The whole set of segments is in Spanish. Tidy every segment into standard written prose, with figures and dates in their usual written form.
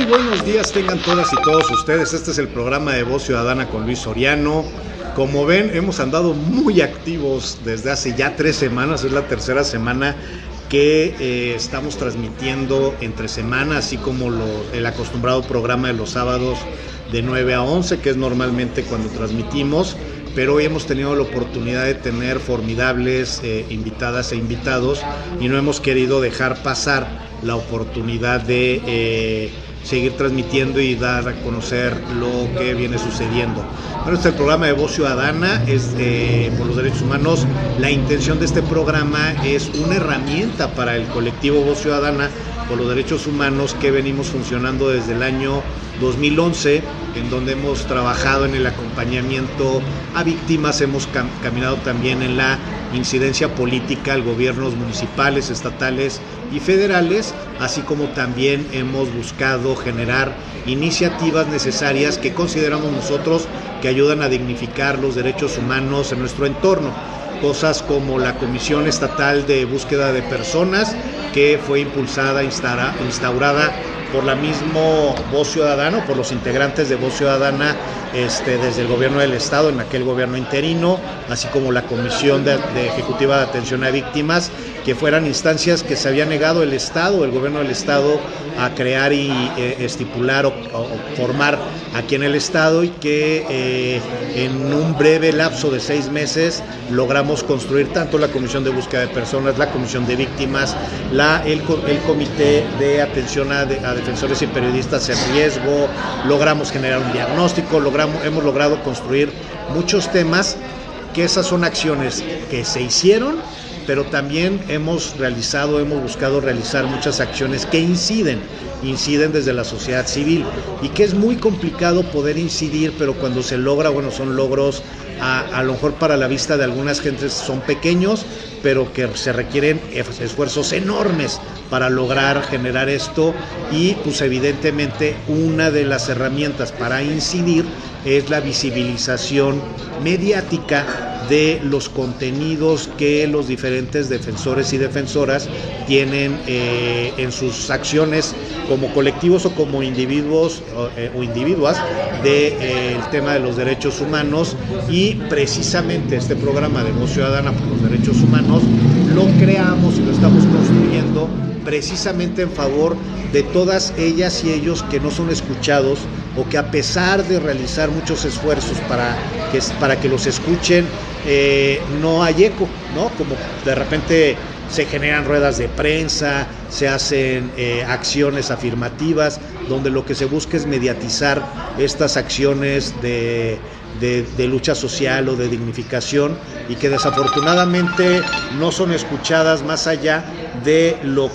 buenos días tengan todas y todos ustedes. Este es el programa de Voz Ciudadana con Luis Soriano. Como ven, hemos andado muy activos desde hace ya 3 semanas, es la tercera semana que estamos transmitiendo entre semana, así como el acostumbrado programa de los sábados de 9 a 11, que es normalmente cuando transmitimos, pero hoy hemos tenido la oportunidad de tener formidables invitadas e invitados y no hemos querido dejar pasar la oportunidad de seguir transmitiendo y dar a conocer lo que viene sucediendo. Bueno, este es el programa de Voz Ciudadana, es por los derechos humanos. La intención de este programa es una herramienta para el colectivo Voz Ciudadana por los derechos humanos que venimos funcionando desde el año 2011, en donde hemos trabajado en el acompañamiento a víctimas, hemos caminado también en la incidencia política al gobiernos municipales, estatales y federales, así como también hemos buscado generar iniciativas necesarias que consideramos nosotros que ayudan a dignificar los derechos humanos en nuestro entorno. Cosas como la Comisión Estatal de Búsqueda de Personas, que fue impulsada, instaurada por la misma Voz Ciudadana, por los integrantes de Voz Ciudadana desde el gobierno del estado, en aquel gobierno interino, así como la Comisión de Ejecutiva de Atención a Víctimas, que fueran instancias que se había negado el estado, el gobierno del estado, a crear y estipular o formar aquí en el estado, y que en un breve lapso de 6 meses logramos construir tanto la Comisión de Búsqueda de Personas, la Comisión de Víctimas, el Comité de Atención a Defensores y Periodistas en Riesgo. Logramos generar un diagnóstico, hemos logrado construir muchos temas, que esas son acciones que se hicieron, pero también hemos buscado realizar muchas acciones que inciden desde la sociedad civil, y que es muy complicado poder incidir, pero cuando se logra, bueno, son logros a lo mejor para la vista de algunas gentes son pequeños, pero que se requieren esfuerzos enormes para lograr generar esto. Y pues evidentemente una de las herramientas para incidir es la visibilización mediática de los contenidos que los diferentes defensores y defensoras tienen en sus acciones como colectivos o como individuos o individuas del tema de los derechos humanos. Y precisamente este programa de Voz Ciudadana por los Derechos Humanos lo creamos y lo estamos construyendo precisamente en favor de todas ellas y ellos que no son escuchados, o que a pesar de realizar muchos esfuerzos para que los escuchen, no hay eco, ¿no? Como de repente se generan ruedas de prensa, se hacen acciones afirmativas, donde lo que se busca es mediatizar estas acciones de lucha social o de dignificación, y que desafortunadamente no son escuchadas más allá de los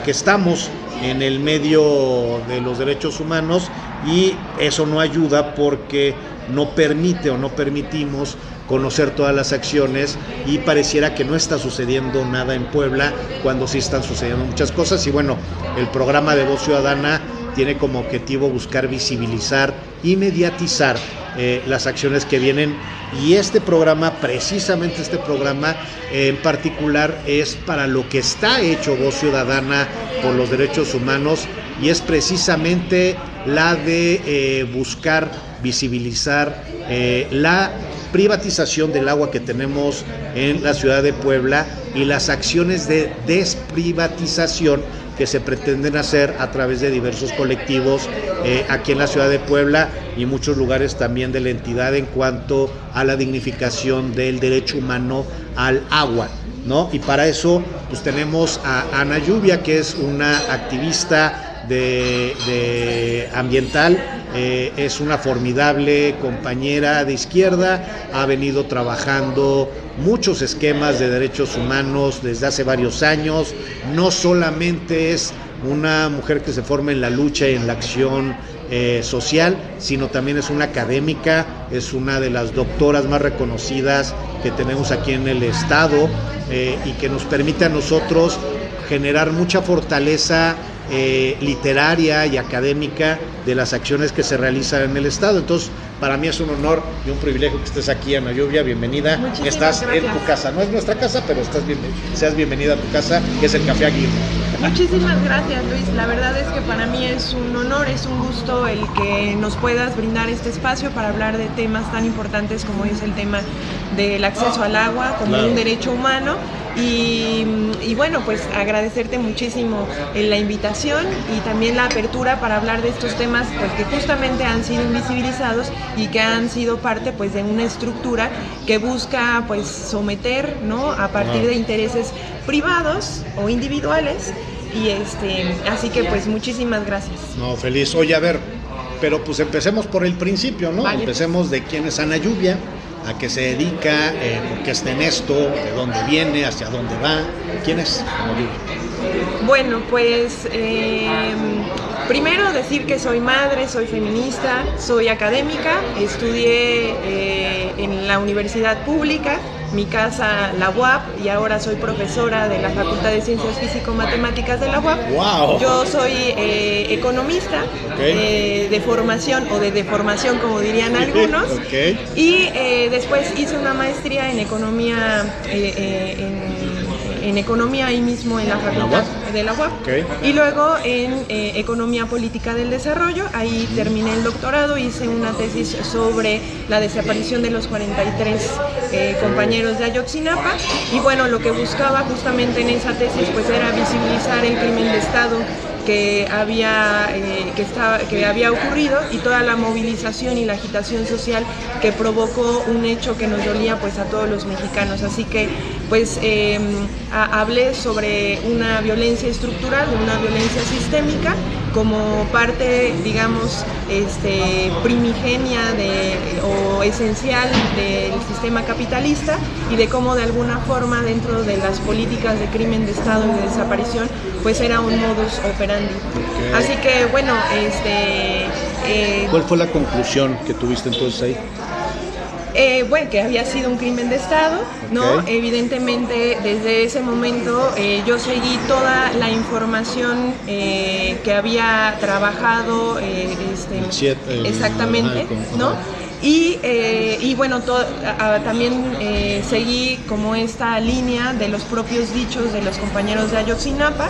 que estamos en el medio de los derechos humanos, y eso no ayuda porque no permite o no permitimos conocer todas las acciones, y pareciera que no está sucediendo nada en Puebla cuando sí están sucediendo muchas cosas. Y bueno, el programa de Voz Ciudadana tiene como objetivo buscar visibilizar y mediatizar las acciones que vienen, y precisamente este programa en particular es para lo que está hecho Voz Ciudadana por los derechos humanos, y es precisamente la de buscar visibilizar la privatización del agua que tenemos en la ciudad de Puebla y las acciones de desprivatización que se pretenden hacer a través de diversos colectivos aquí en la ciudad de Puebla y muchos lugares también de la entidad, en cuanto a la dignificación del derecho humano al agua, ¿no? Y para eso pues tenemos a Ana Lluvia, que es una activista de ambiental, es una formidable compañera de izquierda, ha venido trabajando muchos esquemas de derechos humanos desde hace varios años. No solamente es una mujer que se forma en la lucha y en la acción social, sino también es una académica, es una de las doctoras más reconocidas que tenemos aquí en el estado, y que nos permite a nosotros generar mucha fortaleza literaria y académica de las acciones que se realizan en el estado. Entonces, para mí es un honor y un privilegio que estés aquí, Ana Lluvia, bienvenida. Muchísimas estás gracias. En tu casa, no es nuestra casa, pero seas bienvenida a tu casa, que es el Café Aguirre. Muchísimas gracias, Luis. La verdad es que para mí es un honor, es un gusto el que nos puedas brindar este espacio para hablar de temas tan importantes como es el tema del acceso al agua como un derecho humano. Y bueno, pues agradecerte muchísimo la invitación y también la apertura para hablar de estos temas, pues que justamente han sido invisibilizados y que han sido parte pues de una estructura que busca pues someter, ¿no?, a partir de intereses privados o individuales. Y así que pues muchísimas gracias. No, feliz. Oye, a ver, pero pues empecemos por el principio, ¿no? Vale. Empecemos de quién es Ana Lluvia, a qué se dedica, por qué está en esto, de dónde viene, hacia dónde va. ¿Quién es Ana Lluvia? Bueno, pues primero decir que soy madre, soy feminista, soy académica, estudié en la universidad pública, mi casa la UAP, y ahora soy profesora de la Facultad de Ciencias Físico-Matemáticas de la UAP. ¡Wow! Yo soy economista, de formación o de deformación, como dirían algunos. Y después hice una maestría en economía, en economía ahí mismo en la Facultad de la UAP. Y luego en economía política del desarrollo. Ahí terminé el doctorado, hice una tesis sobre la desaparición de los 43 compañeros de Ayotzinapa, y bueno, lo que buscaba justamente en esa tesis pues era visibilizar el crimen de Estado que había ocurrido y toda la movilización y la agitación social que provocó un hecho que nos dolía pues a todos los mexicanos. Así que pues hablé sobre una violencia estructural, de una violencia sistémica, como parte, digamos, primigenia o esencial del sistema capitalista, y de cómo de alguna forma dentro de las políticas de crimen de Estado y de desaparición pues era un modus operandi. Así que bueno, ¿cuál fue la conclusión que tuviste entonces ahí? Bueno, que había sido un crimen de Estado, ¿no? Evidentemente, desde ese momento yo seguí toda la información que había trabajado, exactamente, ¿no? Y bueno, también seguí como esta línea de los propios dichos de los compañeros de Ayotzinapa.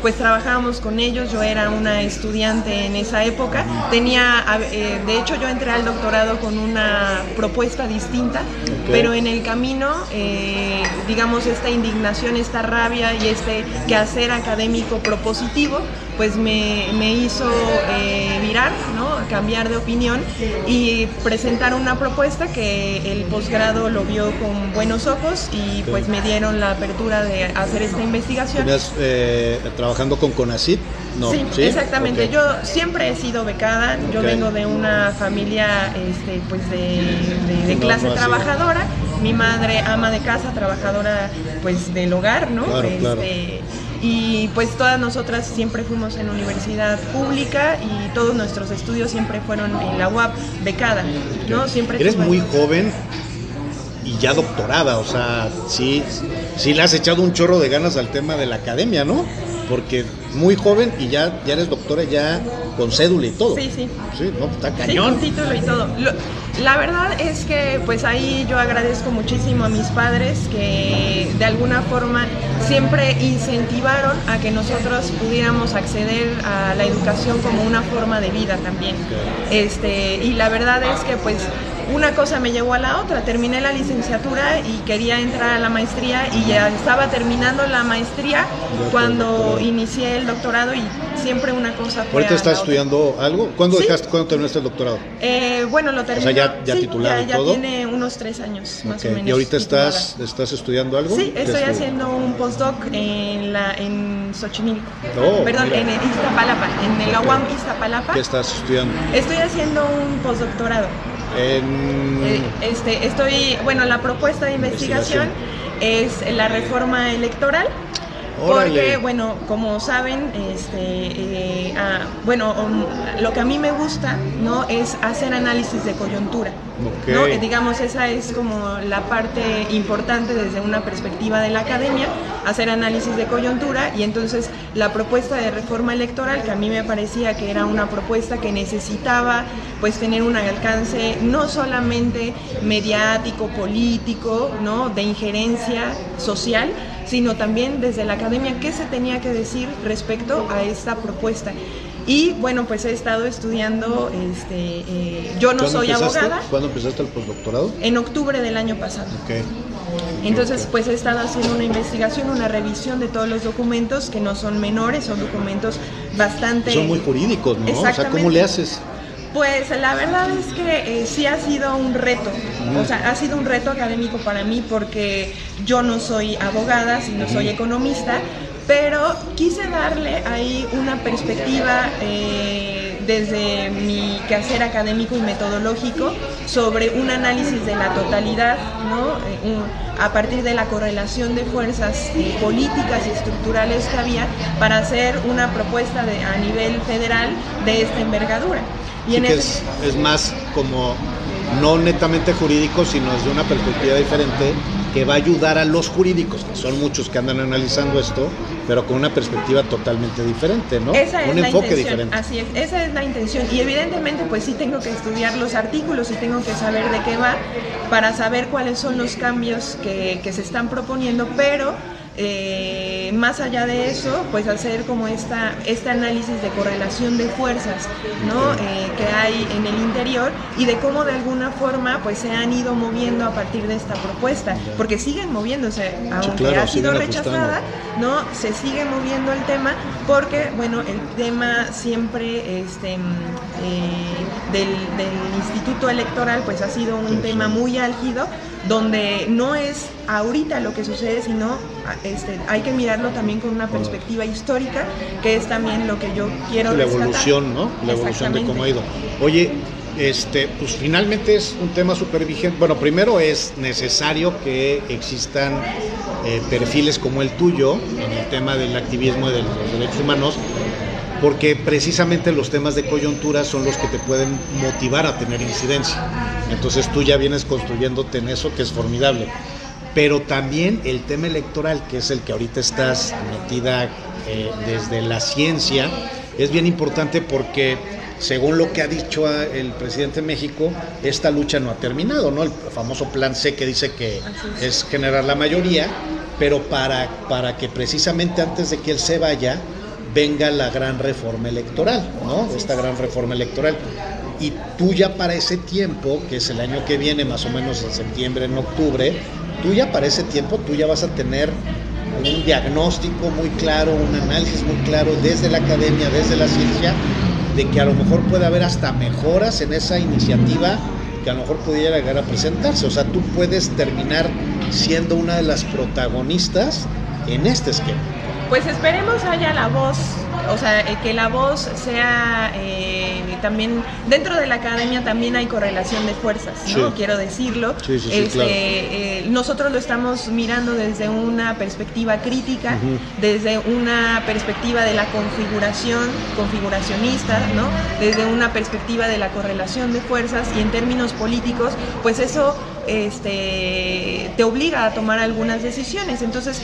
Pues trabajábamos con ellos, yo era una estudiante en esa época, de hecho yo entré al doctorado con una propuesta distinta, pero en el camino, digamos, esta indignación, esta rabia y este quehacer académico propositivo, pues me hizo virar, ¿no?, cambiar de opinión y presentar una propuesta que el posgrado lo vio con buenos ojos y pues me dieron la apertura de hacer esta investigación. ¿Estás trabajando con CONACYT? No, sí, exactamente. Yo siempre he sido becada, yo vengo de una familia pues de clase trabajadora, mi madre ama de casa, trabajadora pues del hogar, ¿no? Claro. Y pues todas nosotras siempre fuimos en universidad pública y todos nuestros estudios siempre fueron en la UAP, becada, ¿no? Siempre. Eres muy joven y ya doctorada, o sea, sí le has echado un chorro de ganas al tema de la academia, ¿no? Porque muy joven y ya eres doctora, ya con cédula y todo. Sí. Sí, no, está cañón. Sí, con título y todo. La verdad es que pues ahí yo agradezco muchísimo a mis padres que de alguna forma siempre incentivaron a que nosotros pudiéramos acceder a la educación como una forma de vida también. Y la verdad es que pues una cosa me llevó a la otra. Terminé la licenciatura y quería entrar a la maestría y ya estaba terminando la maestría cuando inicié el doctorado, y siempre una cosa fue. ¿Ahorita estás estudiando algo? ¿Cuándo terminaste el doctorado? Bueno, lo terminé. O sea, ya titulado y todo. Ya tiene unos 3 años más o menos. ¿Y ahorita estás estudiando algo? Sí, estoy haciendo un postdoc en Xochimilco. Perdón, mira. en Iztapalapa, en la UAM Iztapalapa. ¿Qué estás estudiando? Estoy haciendo un postdoctorado. Bueno, la propuesta de investigación es la reforma electoral. Porque, bueno, como saben, lo que a mí me gusta, ¿no?, es hacer análisis de coyuntura, ¿no? Digamos, esa es como la parte importante desde una perspectiva de la academia, hacer análisis de coyuntura. Y entonces la propuesta de reforma electoral, que a mí me parecía que era una propuesta que necesitaba pues tener un alcance no solamente mediático, político, ¿no?, de injerencia social, sino también desde la academia qué se tenía que decir respecto a esta propuesta. Y bueno, pues he estado estudiando, yo no soy abogada. ¿Cuándo empezaste el postdoctorado? En octubre del año pasado. Okay. Entonces, pues he estado haciendo una investigación, una revisión de todos los documentos, que no son menores, son documentos bastante... Son muy jurídicos, ¿no? Exactamente. O sea, ¿cómo le haces? Pues la verdad es que sí ha sido un reto, o sea, ha sido un reto académico para mí porque yo no soy abogada, sino soy economista, pero quise darle ahí una perspectiva desde mi quehacer académico y metodológico sobre un análisis de la totalidad, ¿no? A partir de la correlación de fuerzas políticas y estructurales que había para hacer una propuesta a nivel federal de esta envergadura. Y sí, que es más como no netamente jurídico, sino desde una perspectiva diferente que va a ayudar a los jurídicos, que son muchos que andan analizando esto, pero con una perspectiva totalmente diferente, ¿no? Esa es un la enfoque intención, diferente. así es, esa es la intención. Y evidentemente pues sí tengo que estudiar los artículos y tengo que saber de qué va para saber cuáles son los cambios que se están proponiendo, pero más allá de eso, pues hacer como este análisis de correlación de fuerzas, ¿no? Que hay en el interior y de cómo de alguna forma pues se han ido moviendo a partir de esta propuesta, porque siguen moviéndose, aunque sí, claro, ha sido rechazada, ¿no? Se sigue moviendo el tema porque, bueno, el tema siempre del Instituto Electoral pues ha sido un tema muy álgido, donde no es ahorita lo que sucede, sino hay que mirarlo también con una perspectiva histórica, que es también lo que yo quiero rescatar. La evolución, ¿no? La evolución de cómo ha ido. Oye, pues finalmente es un tema súper vigente. Bueno, primero es necesario que existan perfiles como el tuyo en el tema del activismo y de los derechos humanos, porque precisamente los temas de coyuntura son los que te pueden motivar a tener incidencia. Entonces tú ya vienes construyéndote en eso, que es formidable. Pero también el tema electoral, que es el que ahorita estás metida desde la ciencia, es bien importante porque, según lo que ha dicho el presidente de México, esta lucha no ha terminado, ¿no? El famoso plan C que dice que es generar la mayoría, pero para que precisamente antes de que él se vaya, venga la gran reforma electoral, ¿no? Esta gran reforma electoral. Y tú ya para ese tiempo, que es el año que viene, más o menos en septiembre, en octubre, tú ya para ese tiempo, tú ya vas a tener un diagnóstico muy claro, un análisis muy claro desde la academia, desde la ciencia, de que a lo mejor puede haber hasta mejoras en esa iniciativa que a lo mejor pudiera llegar a presentarse. O sea, tú puedes terminar siendo una de las protagonistas en este esquema. Pues esperemos haya la voz, o sea, que la voz sea también, dentro de la academia también hay correlación de fuerzas, ¿no? Sí. Quiero decirlo. Sí, claro. Nosotros lo estamos mirando desde una perspectiva crítica, desde una perspectiva de la configuracionista, ¿no? Desde una perspectiva de la correlación de fuerzas, y en términos políticos, pues eso te obliga a tomar algunas decisiones. Entonces,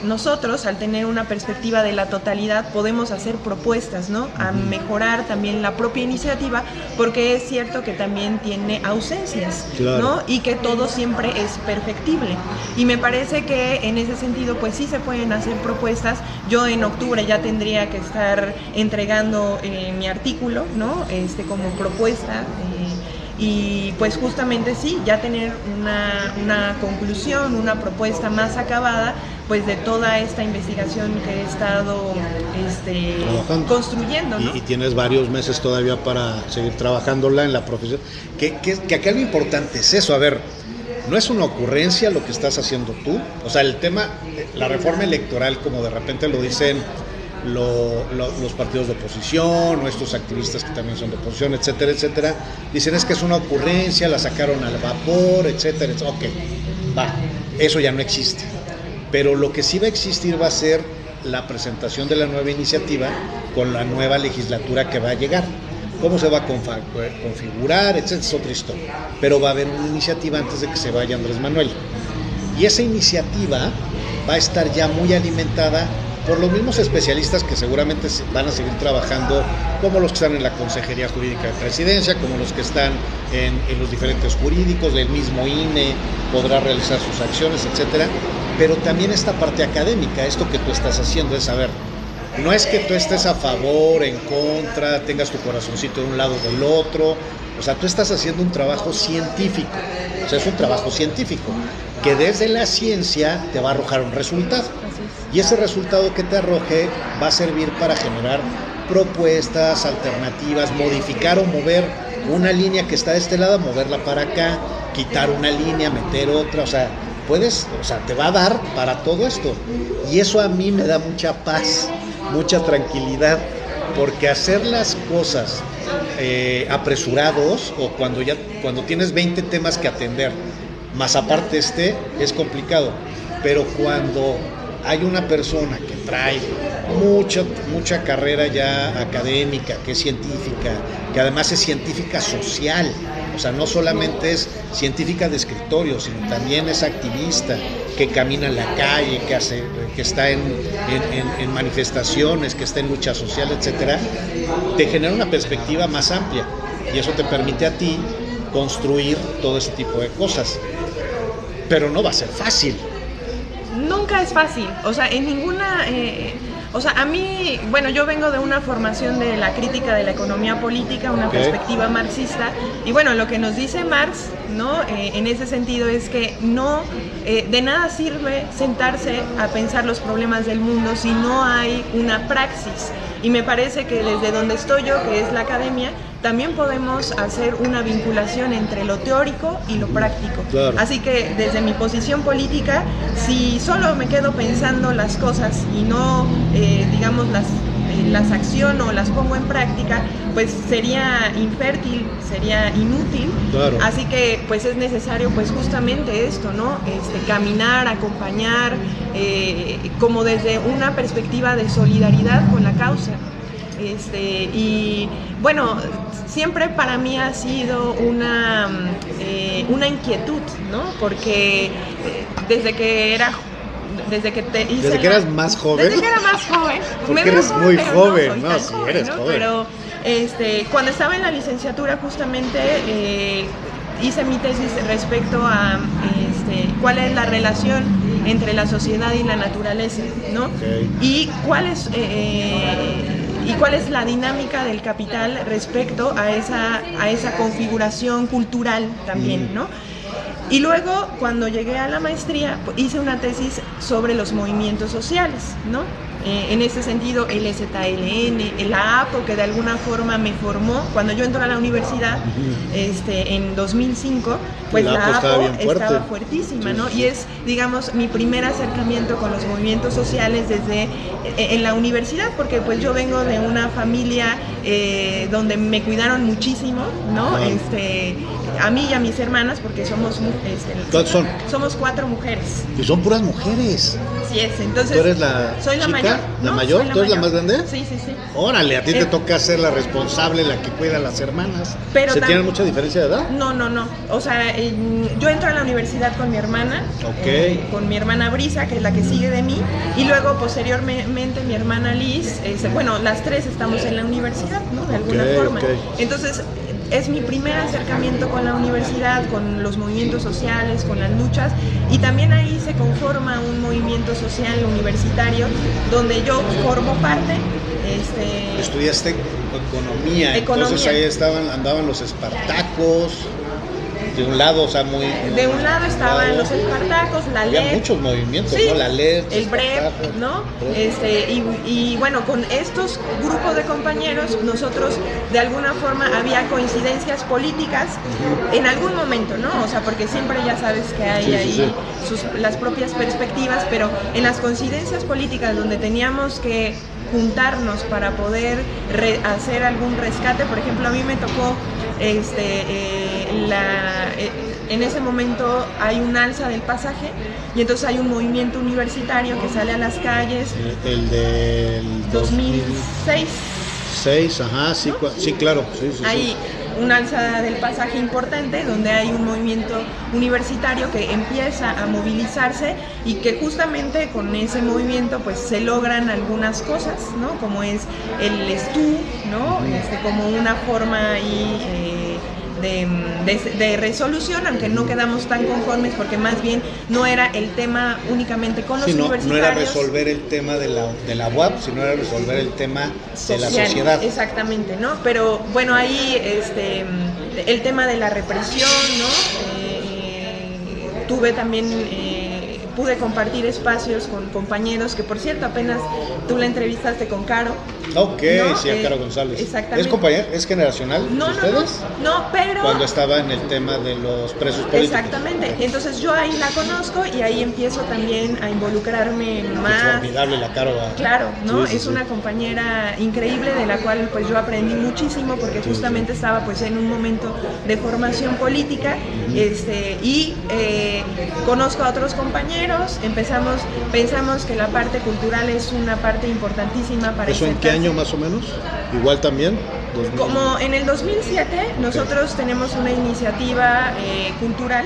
nosotros, al tener una perspectiva de la totalidad, podemos hacer propuestas, ¿no? A mejorar también la propia iniciativa, porque es cierto que también tiene ausencias, claro, ¿no? Y que todo siempre es perfectible. Y me parece que en ese sentido, pues sí se pueden hacer propuestas. Yo en octubre ya tendría que estar entregando mi artículo, ¿no? Como propuesta. Y pues justamente sí, ya tener una conclusión, una propuesta más acabada, pues de toda esta investigación que he estado construyendo, ¿no? Y tienes varios meses todavía para seguir trabajándola en la profesión. Que acá lo importante es eso, a ver, no es una ocurrencia lo que estás haciendo tú, o sea, el tema, la reforma electoral, como de repente lo dicen los partidos de oposición o estos activistas que también son de oposición, etcétera, etcétera, dicen es que es una ocurrencia, la sacaron al vapor, etcétera, etcétera. Ok, va, eso ya no existe, pero lo que sí va a existir va a ser la presentación de la nueva iniciativa con la nueva legislatura que va a llegar. Cómo se va a configurar, etcétera, es otra historia, pero va a haber una iniciativa antes de que se vaya Andrés Manuel, y esa iniciativa va a estar ya muy alimentada por los mismos especialistas que seguramente van a seguir trabajando, como los que están en la Consejería Jurídica de Presidencia, como los que están en los diferentes jurídicos, el mismo INE podrá realizar sus acciones, etcétera, pero también esta parte académica, esto que tú estás haciendo es saber, no es que tú estés a favor, en contra, tengas tu corazoncito de un lado o del otro, o sea, tú estás haciendo un trabajo científico, o sea, es un trabajo científico, que desde la ciencia te va a arrojar un resultado, y ese resultado que te arroje va a servir para generar propuestas, alternativas, modificar o mover una línea que está de este lado, moverla para acá, quitar una línea, meter otra, o sea, te va a dar para todo esto, y eso a mí me da mucha paz, mucha tranquilidad, porque hacer las cosas apresurados o cuando tienes 20 temas que atender, más aparte es complicado, pero cuando hay una persona que trae mucha carrera ya académica, que es científica, que además es científica social, o sea, no solamente es científica de escritorio, sino también es activista, que camina en la calle, que está en manifestaciones, que está en lucha social, etcétera, te genera una perspectiva más amplia y eso te permite a ti construir todo ese tipo de cosas. Pero no va a ser fácil. Nunca es fácil, o sea, en ninguna... O sea, a mí, bueno, yo vengo de una formación de la crítica de la economía política, una perspectiva marxista, y bueno, lo que nos dice Marx, ¿no? En ese sentido es que no, de nada sirve sentarse a pensar los problemas del mundo si no hay una praxis, y me parece que desde donde estoy yo, que es la academia, también podemos hacer una vinculación entre lo teórico y lo práctico. Claro. Así que desde mi posición política, si solo me quedo pensando las cosas y no, digamos, las acciono o las pongo en práctica, pues sería infértil, sería inútil. Claro. Así que pues es necesario pues justamente esto, ¿no? Caminar, acompañar, como desde una perspectiva de solidaridad con la causa. Y bueno, siempre para mí ha sido una inquietud, ¿no? Porque desde que eras más joven. Desde que era más joven. Porque eres muy joven, ¿no? Sí, eres joven. Pero cuando estaba en la licenciatura justamente hice mi tesis respecto a cuál es la relación entre la sociedad y la naturaleza, ¿no? Okay. Y cuál es la dinámica del capital respecto a esa configuración cultural también, ¿no? Y luego, cuando llegué a la maestría, hice una tesis sobre los movimientos sociales, ¿no? En ese sentido, el EZLN, la APO, que de alguna forma me formó. Cuando yo entré a la universidad, en 2005, pues la APO estaba fuertísima, ¿no? Y es, digamos, mi primer acercamiento con los movimientos sociales desde en la universidad, porque pues yo vengo de una familia donde me cuidaron muchísimo, ¿no? A mí y a mis hermanas, porque somos... ¿Cuántos son? Somos 4 mujeres. Y son puras mujeres. Así es, entonces... ¿Tú eres la soy la chica? mayor. ¿La No, mayor? soy ¿Tú eres la mayor. más grande? Sí. Órale, a ti te toca ser la responsable, la que cuida a las hermanas. Pero ¿Se tienen mucha diferencia de edad? No. O sea, yo entro a la universidad con mi hermana. Ok. Con mi hermana Brisa, que es la que sigue de mí. Y luego, posteriormente, mi hermana Liz. Bueno, las 3 estamos en la universidad, ¿no? De alguna forma. Okay. Entonces... es mi primer acercamiento con la universidad, con los movimientos sociales, con las luchas, y también ahí se conforma un movimiento social universitario donde yo formo parte. Estudiaste economía, entonces ahí andaban los espartacos. De un lado, o sea, de un lado estaban los espartacos, la LED. Había muchos movimientos, sí, ¿no? La LED, el BREP, ¿no? Y bueno, con estos grupos de compañeros, nosotros de alguna forma había coincidencias políticas en algún momento, ¿no? O sea, porque siempre ya sabes que hay las propias perspectivas, pero en las coincidencias políticas donde teníamos que juntarnos para poder hacer algún rescate. Por ejemplo, a mí me tocó en ese momento hay un alza del pasaje y entonces hay un movimiento universitario que sale a las calles. El del 2006. Ajá, sí, ¿no? Sí, claro. Sí. Hay una alza del pasaje importante donde hay un movimiento universitario que empieza a movilizarse y que justamente con ese movimiento pues se logran algunas cosas, ¿no? Como es el STU, ¿no? Como una forma ahí de resolución, aunque no quedamos tan conformes porque más bien no era el tema únicamente con los universitarios. No era resolver el tema de la UAP, sino era resolver el tema social, de la sociedad. Exactamente, ¿no? Pero bueno, ahí el tema de la represión, ¿no? Tuve también... pude compartir espacios con compañeros que, por cierto, apenas tú la entrevistaste con Caro. Ok, ¿no? Sí, a Caro González. Exactamente. ¿Es compañera? ¿Es generacional de ustedes? No, pero... Cuando estaba en el tema de los presos políticos. Exactamente. Entonces yo ahí la conozco y ahí empiezo también a involucrarme más. Es formidable la Caro. Claro, ¿no? Sí, es una compañera increíble de la cual pues yo aprendí muchísimo porque justamente estaba pues en un momento de formación política y conozco a otros compañeros. Pensamos que la parte cultural es una parte importantísima para ¿Eso en qué año más o menos? ¿Igual también? 2000. Como en el 2007 nosotros tenemos una iniciativa cultural,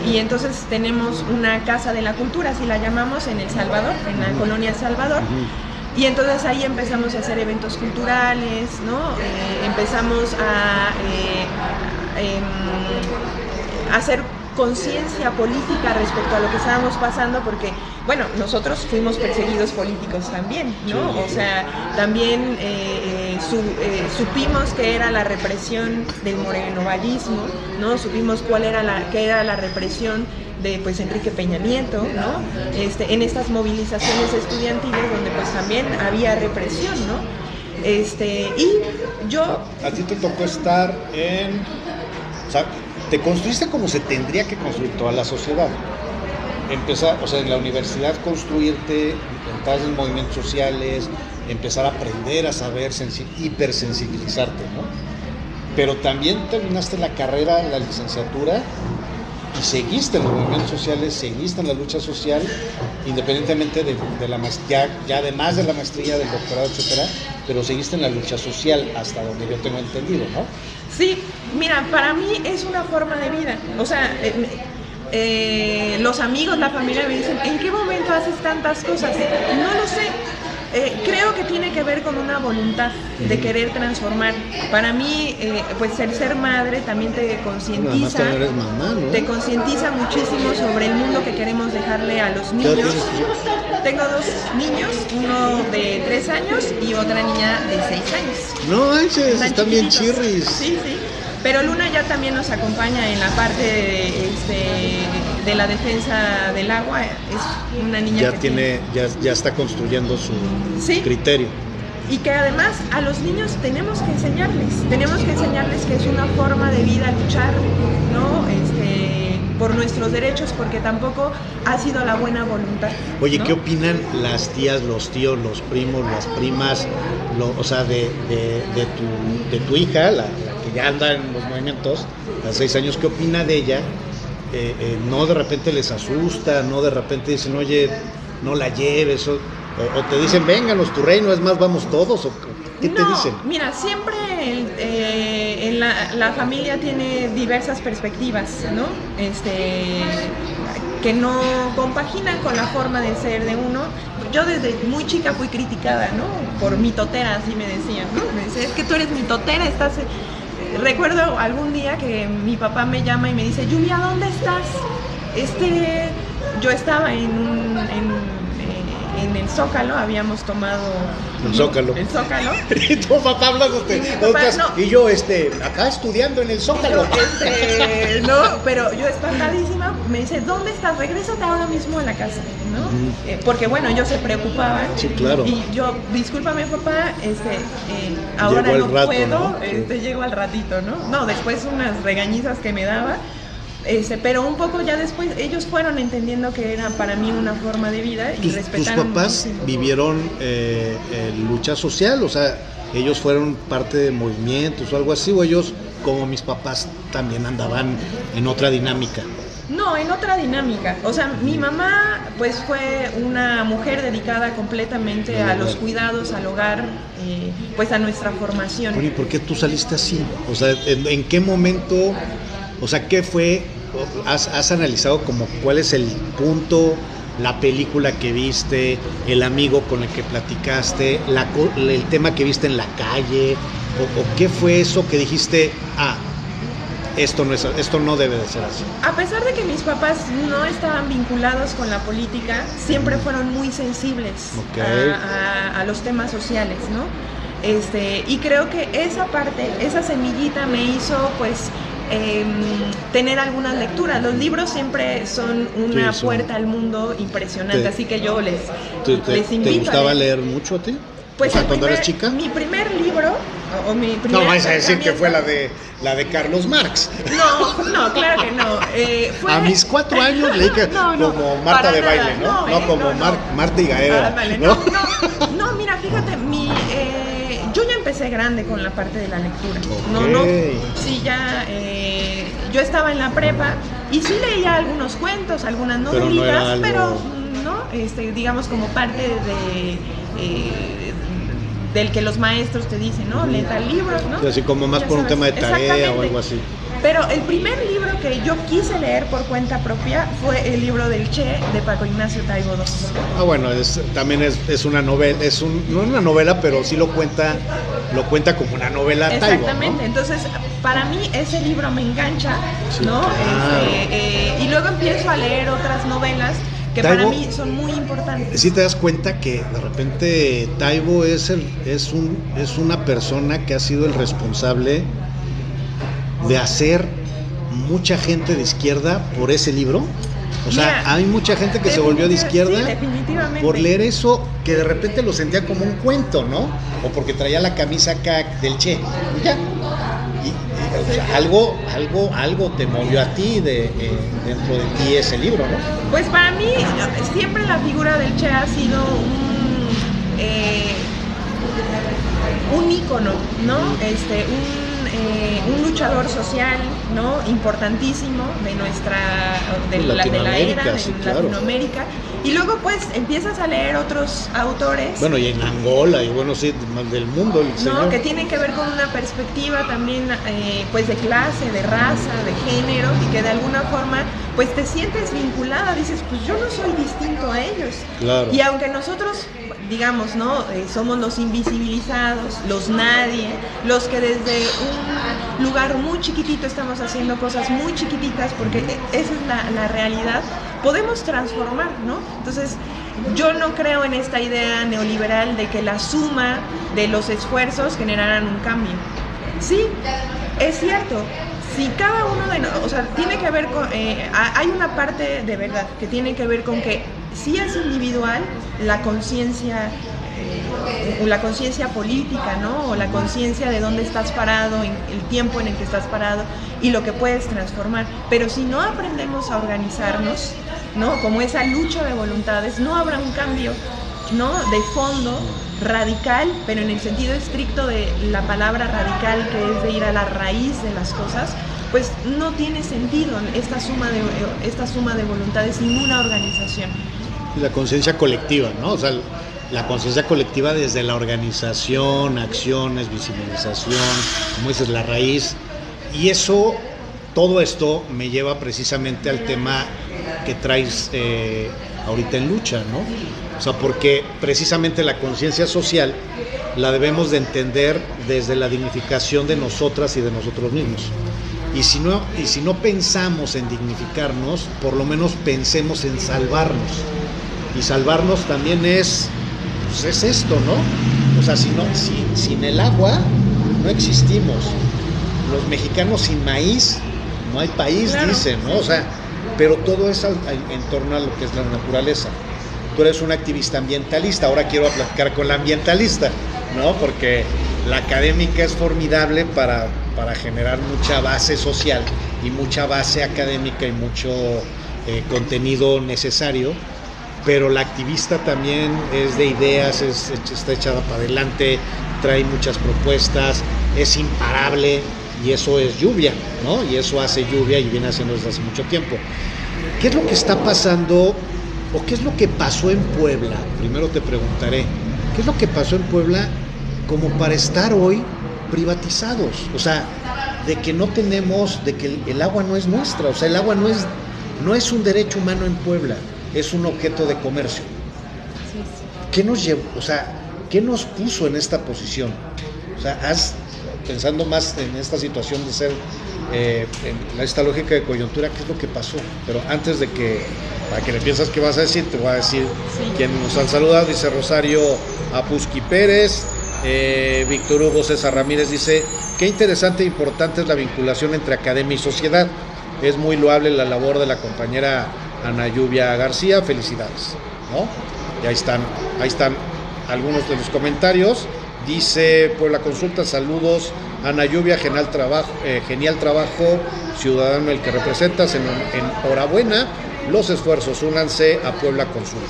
y entonces tenemos una casa de la cultura, así la llamamos, en El Salvador, en la colonia El Salvador. Y entonces ahí empezamos a hacer eventos culturales, ¿no? Empezamos a hacer conciencia política respecto a lo que estábamos pasando, porque, bueno, nosotros fuimos perseguidos políticos también, ¿no? O sea, también supimos que era la represión del morenovallismo, ¿no? Supimos qué era la represión de pues Enrique Peña Nieto, ¿no? En estas movilizaciones estudiantiles donde pues también había represión, ¿no? Y yo... A ti te tocó estar en... O sea, te construiste como se tendría que construir toda la sociedad. Empezar, o sea, en la universidad construirte, entrar en movimientos sociales, empezar a aprender a saber, hipersensibilizarte, ¿no? Pero también terminaste la carrera, la licenciatura, y seguiste en los movimientos sociales, seguiste en la lucha social, independientemente de la maestría, ya además de la maestría, del doctorado, etcétera, pero seguiste en la lucha social hasta donde yo tengo entendido, ¿no? Sí, mira, para mí es una forma de vida. O sea, los amigos, la familia me dicen, ¿en qué momento haces tantas cosas? No lo sé. Creo que tiene que ver con una voluntad de querer transformar. Para mí, pues el ser madre también te concientiza. Además, eres mamá, ¿no? Te concientiza muchísimo sobre el mundo que queremos dejarle a los niños. Tengo 2 niños, uno de 3 años y otra niña de 6 años. No manches, están bien chirris. Sí, sí. Pero Luna ya también nos acompaña en la parte de la defensa del agua. Es una niña ya está construyendo su criterio. Y que además a los niños tenemos que enseñarles que es una forma de vida luchar, ¿no? Por nuestros derechos, porque tampoco ha sido la buena voluntad. Oye, ¿no? ¿Qué opinan las tías, los tíos, los primos, las primas, o sea, de tu hija, la que ya anda en los movimientos, a 6 años, ¿qué opina de ella? No de repente les asusta, no de repente dicen, oye, no la lleves, o te dicen, vénganos, tu reino, es más, vamos todos, o ¿qué te dicen? Mira, siempre en la familia tiene diversas perspectivas, ¿no? Que no compaginan con la forma de ser de uno. Yo desde muy chica fui criticada, ¿no? Por mitotera, así me decían, ¿no? Me decían, es que tú eres mitotera, estás... Recuerdo algún día que mi papá me llama y me dice, Lluvia, ¿dónde estás? Yo estaba en el Zócalo, habíamos tomado... El Zócalo. Y tu papá hablándote. No. Y yo, acá estudiando en el Zócalo. No, pero yo espantadísima, me dice, ¿dónde estás? Regrésate ahora mismo a la casa, ¿no? Porque bueno, ellos se preocupaban. Sí, claro. Y yo, discúlpame, papá, ahora no puedo, ¿no? Llego al ratito, ¿no? No, después unas regañizas que me daba. Pero un poco ya después ellos fueron entendiendo que era para mí una forma de vida y respetaron. ¿Tus papás vivieron lucha social? O sea, ellos fueron parte de movimientos o algo así, o ellos, como mis papás, también andaban en otra dinámica. No, en otra dinámica. O sea, mi mamá pues fue una mujer dedicada completamente a los cuidados, al hogar, pues a nuestra formación. Bueno, ¿y por qué tú saliste así? O sea, ¿en qué momento, o sea, qué fue? ¿Has analizado como cuál es el punto, la película que viste, el amigo con el que platicaste, el tema que viste en la calle? o qué fue eso que dijiste, esto no debe de ser así? A pesar de que mis papás no estaban vinculados con la política, siempre fueron muy sensibles a los temas sociales, ¿no? Y creo que esa parte, esa semillita me hizo pues tener algunas lecturas. Los libros siempre son una puerta al mundo impresionante, así que yo les invito. ¿Te gustaba leer mucho a ti? Pues cuando eras chica. Mi primer libro, no vas a decir que fue la de Carlos Marx. No, claro que no. A mis 4 años leí que como Marta de baile, ¿no? No, como Marta y Gaera. Vale, no, mira, fíjate, yo ya empecé grande con la parte de la lectura. Sí, ya yo estaba en la prepa y sí leía algunos cuentos, algunas novelitas, pero no, digamos como parte del que los maestros te dicen, ¿no? Lee tal libro, ¿no? Así como más por un tema de tarea o algo así. Pero el primer libro que yo quise leer por cuenta propia fue el libro del Che de Paco Ignacio Taibo II. Bueno, también es una novela, no una novela, pero sí lo cuenta como una novela Taibo, ¿no? Exactamente, entonces para mí ese libro me engancha, sí, ¿no? Claro. Y luego empiezo a leer otras novelas que Taibo, para mí son muy importantes. Sí te das cuenta que de repente Taibo es una persona que ha sido el responsable de hacer mucha gente de izquierda por ese libro. O sea, hay mucha gente que se volvió de izquierda por leer eso, que de repente lo sentía como un cuento, ¿no? O porque traía la camisa acá del Che. Ya. O sea, algo te movió a ti dentro de ti ese libro, ¿no? Pues para mí siempre la figura del Che ha sido un ícono, ¿no? Un luchador social, ¿no? Importantísimo de la era sí, de claro. Latinoamérica. Y luego pues empiezas a leer otros autores. Bueno, y en Angola, y bueno, sí, del mundo. No, que tienen que ver con una perspectiva también pues de clase, de raza, de género, y que de alguna forma pues te sientes vinculada, dices, pues yo no soy distinto a ellos. Claro. Y aunque nosotros, digamos, ¿no? Somos los invisibilizados, los nadie, los que desde un lugar muy chiquitito estamos haciendo cosas muy chiquititas, porque esa es la realidad, podemos transformar, ¿no? Entonces, yo no creo en esta idea neoliberal de que la suma de los esfuerzos generaran un cambio. Sí, es cierto. Si cada uno de nosotros, o sea, tiene que ver con, hay una parte de verdad que tiene que ver con que sí es individual la conciencia política, ¿no? O la conciencia de dónde estás parado, en el tiempo en el que estás parado y lo que puedes transformar. Pero si no aprendemos a organizarnos, ¿no? Como esa lucha de voluntades, no habrá un cambio, ¿no? De fondo, radical, pero en el sentido estricto de la palabra radical, que es de ir a la raíz de las cosas, pues no tiene sentido esta suma de voluntades sin una organización. La conciencia colectiva, ¿no? O sea, la conciencia colectiva desde la organización, acciones, visibilización, como dices, la raíz. Y todo esto me lleva precisamente al tema que traes ahorita en lucha, ¿no? O sea, porque precisamente la conciencia social la debemos de entender desde la dignificación de nosotras y de nosotros mismos. Y si no pensamos en dignificarnos, por lo menos pensemos en salvarnos. Y salvarnos también es esto, ¿no? O sea, sin el agua no existimos. Los mexicanos sin maíz no hay país, claro, dicen, ¿no? O sea, pero todo es en torno a lo que es la naturaleza. Tú eres un activista ambientalista, ahora quiero platicar con la ambientalista, ¿no? Porque la académica es formidable para generar mucha base social y mucha base académica y mucho contenido necesario, pero la activista también es de ideas, está echada para adelante, trae muchas propuestas, es imparable, y eso es lluvia, ¿no? Y eso hace lluvia y viene haciendo desde hace mucho tiempo. ¿Qué es lo que está pasando o qué es lo que pasó en Puebla? Primero te preguntaré, ¿qué es lo que pasó en Puebla como para estar hoy privatizados? O sea, de que no tenemos, de que el agua no es nuestra, o sea, el agua no es un derecho humano en Puebla, es un objeto de comercio. ¿Qué nos llevó, o sea, qué nos puso en esta posición? O sea, pensando más en esta situación de ser, en esta lógica de coyuntura, ¿qué es lo que pasó? Pero antes de que, para que le piensas qué vas a decir, te voy a decir quién nos han saludado. Dice Rosario Apusqui Pérez, Víctor Hugo César Ramírez dice: qué interesante e importante es la vinculación entre academia y sociedad. Es muy loable la labor de la compañera Ana Lluvia García, felicidades, ¿no? Y ahí están algunos de los comentarios. Dice Puebla Consulta: saludos Ana Lluvia, genial trabajo, ciudadano el que representas, enhorabuena, los esfuerzos, únanse a Puebla Consulta.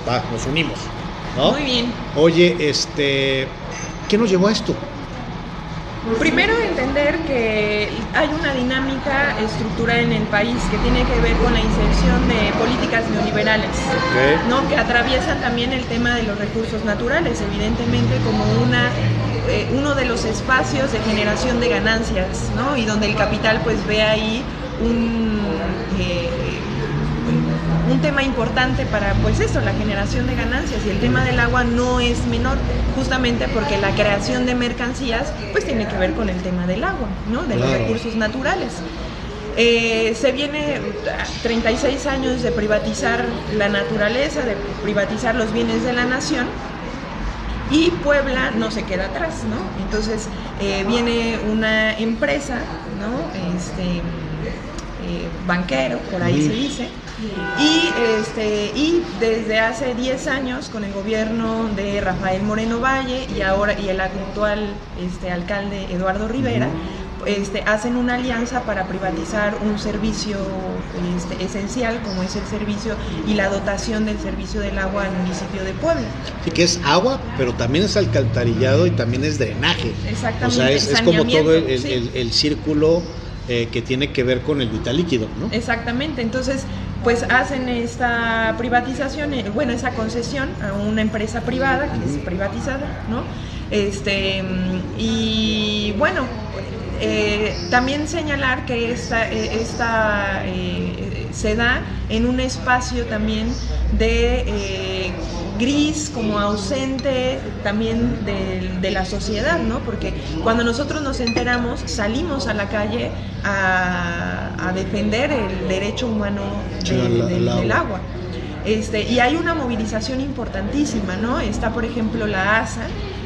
Va, nos unimos, ¿no? Muy bien. Oye, ¿qué nos llevó a esto? Primero, entender que hay una dinámica estructural en el país que tiene que ver con la inserción de políticas neoliberales, ¿no? Que atraviesan también el tema de los recursos naturales, evidentemente como uno de los espacios de generación de ganancias, ¿no? Y donde el capital pues ve ahí un tema importante para pues eso, la generación de ganancias, y el tema del agua no es menor, justamente porque la creación de mercancías pues tiene que ver con el tema del agua, ¿no? De los recursos naturales. Se viene 36 años de privatizar la naturaleza, de privatizar los bienes de la nación, y Puebla no se queda atrás, ¿no? Entonces viene una empresa, ¿no? Banquero, por ahí se dice, y desde hace 10 años con el gobierno de Rafael Moreno Valle y el actual alcalde Eduardo Rivera, hacen una alianza para privatizar un servicio esencial como es el servicio y la dotación del servicio del agua al municipio de Puebla. Sí, que es agua, pero también es alcantarillado y también es drenaje. Exactamente. O sea, es como todo el círculo que tiene que ver con el vital líquido, ¿no? Exactamente. Entonces, pues hacen esta privatización, esa concesión a una empresa privada que es privatizada, ¿no? Y bueno, también señalar que esta se da en un espacio también de gris, como ausente también de la sociedad, ¿no? Porque cuando nosotros nos enteramos, salimos a la calle a defender el derecho humano del agua. Y hay una movilización importantísima, ¿no? Está, por ejemplo, la ASA,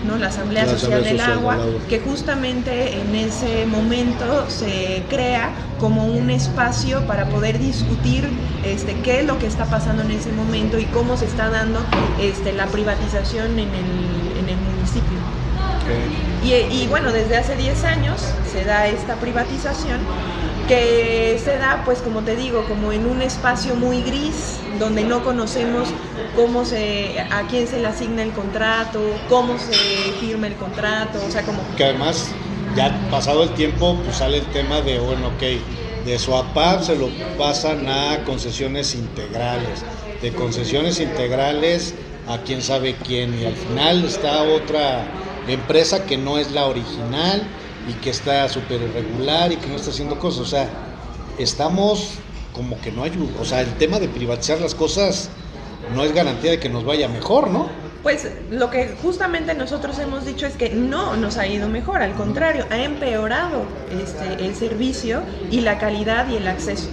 ¿no? La Asamblea Social del Agua, que justamente en ese momento se crea como un espacio para poder discutir qué es lo que está pasando en ese momento y cómo se está dando la privatización en el municipio. Y bueno, desde hace 10 años se da esta privatización, que se da, pues como te digo, como en un espacio muy gris, donde no conocemos a quién se le asigna el contrato, cómo se firma el contrato, o sea, como... Que además, ya pasado el tiempo, pues sale el tema de, de SOAPAP se lo pasan a concesiones integrales, de concesiones integrales a quién sabe quién, y al final está otra empresa que no es la original, y que está súper irregular y que no está haciendo cosas. O sea, estamos como que no ayuda. O sea, el tema de privatizar las cosas no es garantía de que nos vaya mejor, ¿no? Pues lo que justamente nosotros hemos dicho es que no nos ha ido mejor, al contrario, ha empeorado el servicio y la calidad y el acceso.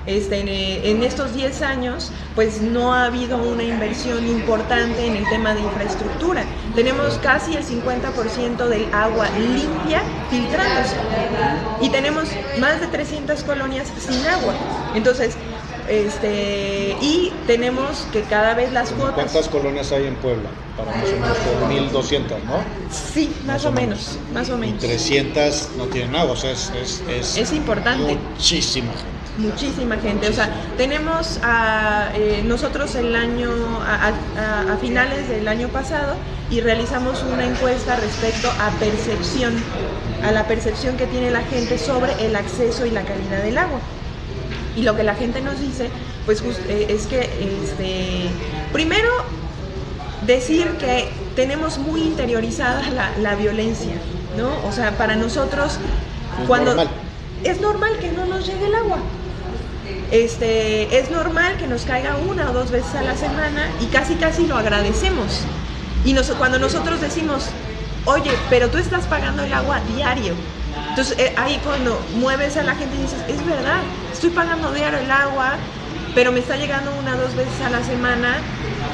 En estos 10 años, pues no ha habido una inversión importante en el tema de infraestructura. Tenemos casi el 50% del agua limpia filtrándose y tenemos más de 300 colonias sin agua. Entonces, y tenemos que cada vez las cuotas... ¿Cuántas colonias hay en Puebla? Para más o menos por 1,200, ¿no? Sí, más o menos. Y 300 no tienen agua, o sea, es importante. Muchísima gente. O sea, tenemos nosotros a finales del año pasado, y realizamos una encuesta respecto a la percepción que tiene la gente sobre el acceso y la calidad del agua. Y lo que la gente nos dice, pues es que, primero, decir que tenemos muy interiorizada la violencia, ¿no? O sea, para nosotros, es normal que no nos llegue el agua. Es normal que nos caiga 1 o 2 veces a la semana y casi lo agradecemos. Y cuando nosotros decimos, oye, pero tú estás pagando el agua diario. Entonces ahí cuando mueves a la gente y dices, es verdad, estoy pagando diario el agua, pero me está llegando 1 o 2 veces a la semana.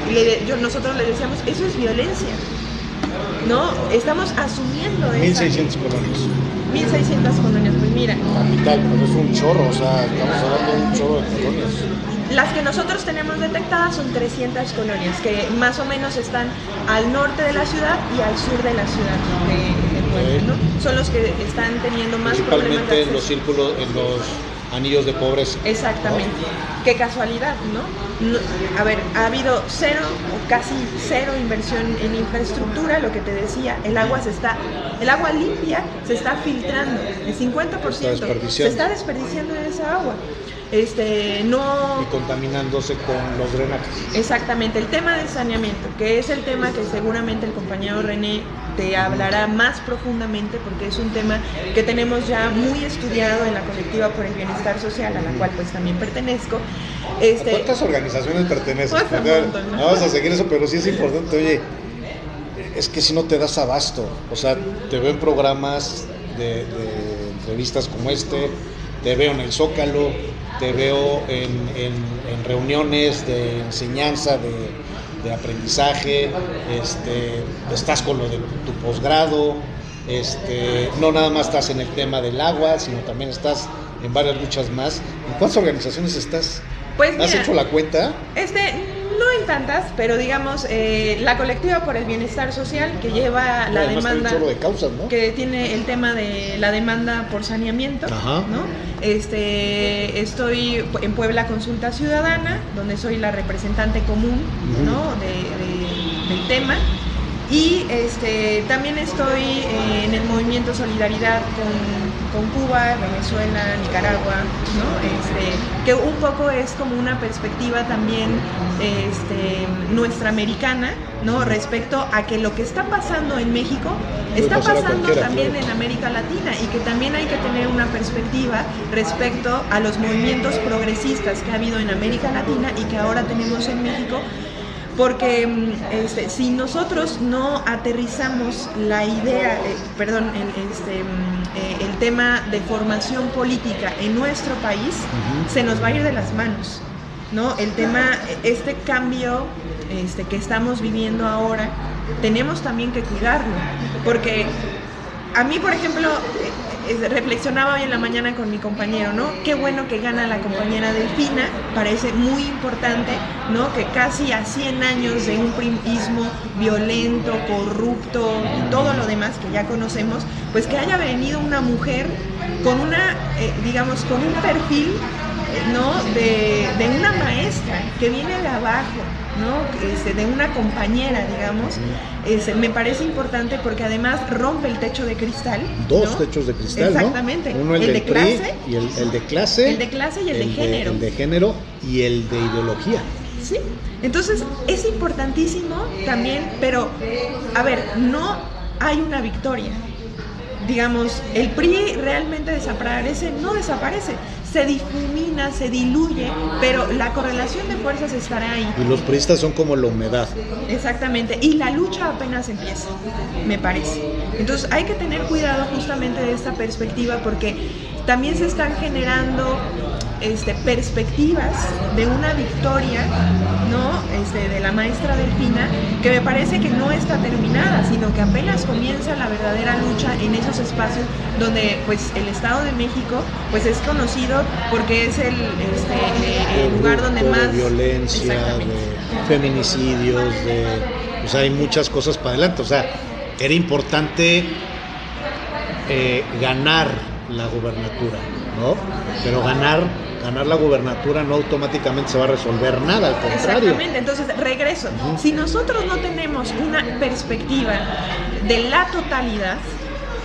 Y nosotros le decíamos, eso es violencia, ¿no? Estamos asumiendo 1.600 colonias. 1.600 colonias, pues mira. Capital, pero es un chorro, o sea, estamos hablando de un chorro de colonias. Las que nosotros tenemos detectadas son 300 colonias, que más o menos están al norte de la ciudad y al sur de la ciudad de Puebla, ¿no? Son los que están teniendo más problemas de acceso. En los círculos, en los anillos de pobreza. Exactamente. ¿No? Qué casualidad, ¿no? A ver, ha habido cero o casi cero inversión en infraestructura, lo que te decía, el agua limpia se está filtrando, el 50% se está desperdiciando en esa agua. No... Y contaminándose con los drenajes. Exactamente, el tema del saneamiento, que es el tema que seguramente el compañero René te hablará más profundamente, porque es un tema que tenemos ya muy estudiado en la Colectiva por el Bienestar Social, a la cual pues también pertenezco. ¿A cuántas organizaciones perteneces? Pues, montón, ¿no? Vamos a seguir eso, pero sí es importante, oye, es que si no te das abasto, o sea, te veo en programas de entrevistas como este, te veo en el Zócalo, te veo en reuniones de enseñanza, de aprendizaje, estás con lo de tu posgrado, no nada más estás en el tema del agua, sino también estás en varias luchas más. ¿En cuántas organizaciones estás? Pues mira, ¿has hecho la cuenta? No en tantas, pero digamos, la Colectiva por el Bienestar Social, que lleva la demanda, de causas, ¿no? Que tiene el tema de la demanda por saneamiento. Ajá. ¿No? Estoy en Puebla Consulta Ciudadana, donde soy la representante común, ¿no? del tema. Y también estoy en el movimiento Solidaridad con Cuba, Venezuela, Nicaragua, ¿no? Que un poco es como una perspectiva también nuestra americana, ¿no? Respecto a que lo que está pasando en México está pasando también en América Latina, y que también hay que tener una perspectiva respecto a los movimientos progresistas que ha habido en América Latina y que ahora tenemos en México. Porque si nosotros no aterrizamos la idea, el tema de formación política en nuestro país, se nos va a ir de las manos, ¿no? El tema, cambio que estamos viviendo ahora, tenemos también que cuidarlo, porque a mí, por ejemplo, reflexionaba hoy en la mañana con mi compañero, ¿no? Qué bueno que gana la compañera Delfina, parece muy importante, ¿no? Que casi a 100 años de un priismo violento, corrupto y todo lo demás que ya conocemos, pues que haya venido una mujer con una, con un perfil, ¿no? De una maestra que viene de abajo, ¿no? De una compañera, digamos. Me parece importante porque además rompe el techo de cristal. Dos, ¿no? Techos de cristal, exactamente, ¿no? Uno el de clase y el de clase. El de clase y el de género. El de género y el de ideología. Sí, entonces es importantísimo también, pero a ver, no hay una victoria. Digamos, el PRI realmente desaparece, no desaparece, se difumina, se diluye, pero la correlación de fuerzas estará ahí. Y los priistas son como la humedad. Exactamente, y la lucha apenas empieza, me parece. Entonces hay que tener cuidado justamente de esta perspectiva, porque también se están generando perspectivas de una victoria, ¿no? De la maestra Delfina, que me parece que no está terminada, sino que apenas comienza la verdadera lucha en esos espacios donde pues el Estado de México pues es conocido porque es el lugar donde más violencia, de feminicidios, o sea, hay muchas cosas para adelante. O sea, era importante ganar la gubernatura, ¿no? Pero ganar la gubernatura no automáticamente se va a resolver nada, al contrario. Exactamente, entonces regreso. Si nosotros no tenemos una perspectiva de la totalidad,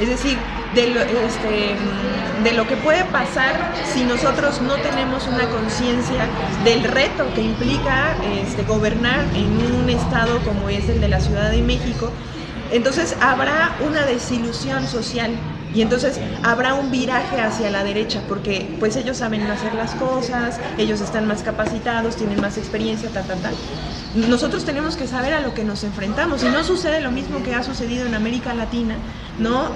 es decir, de lo que puede pasar si nosotros no tenemos una conciencia del reto que implica gobernar en un estado como es el de la Ciudad de México, entonces habrá una desilusión social. Y entonces habrá un viraje hacia la derecha, porque pues ellos saben hacer las cosas, ellos están más capacitados, tienen más experiencia, nosotros tenemos que saber a lo que nos enfrentamos, y no sucede lo mismo que ha sucedido en América Latina, ¿no?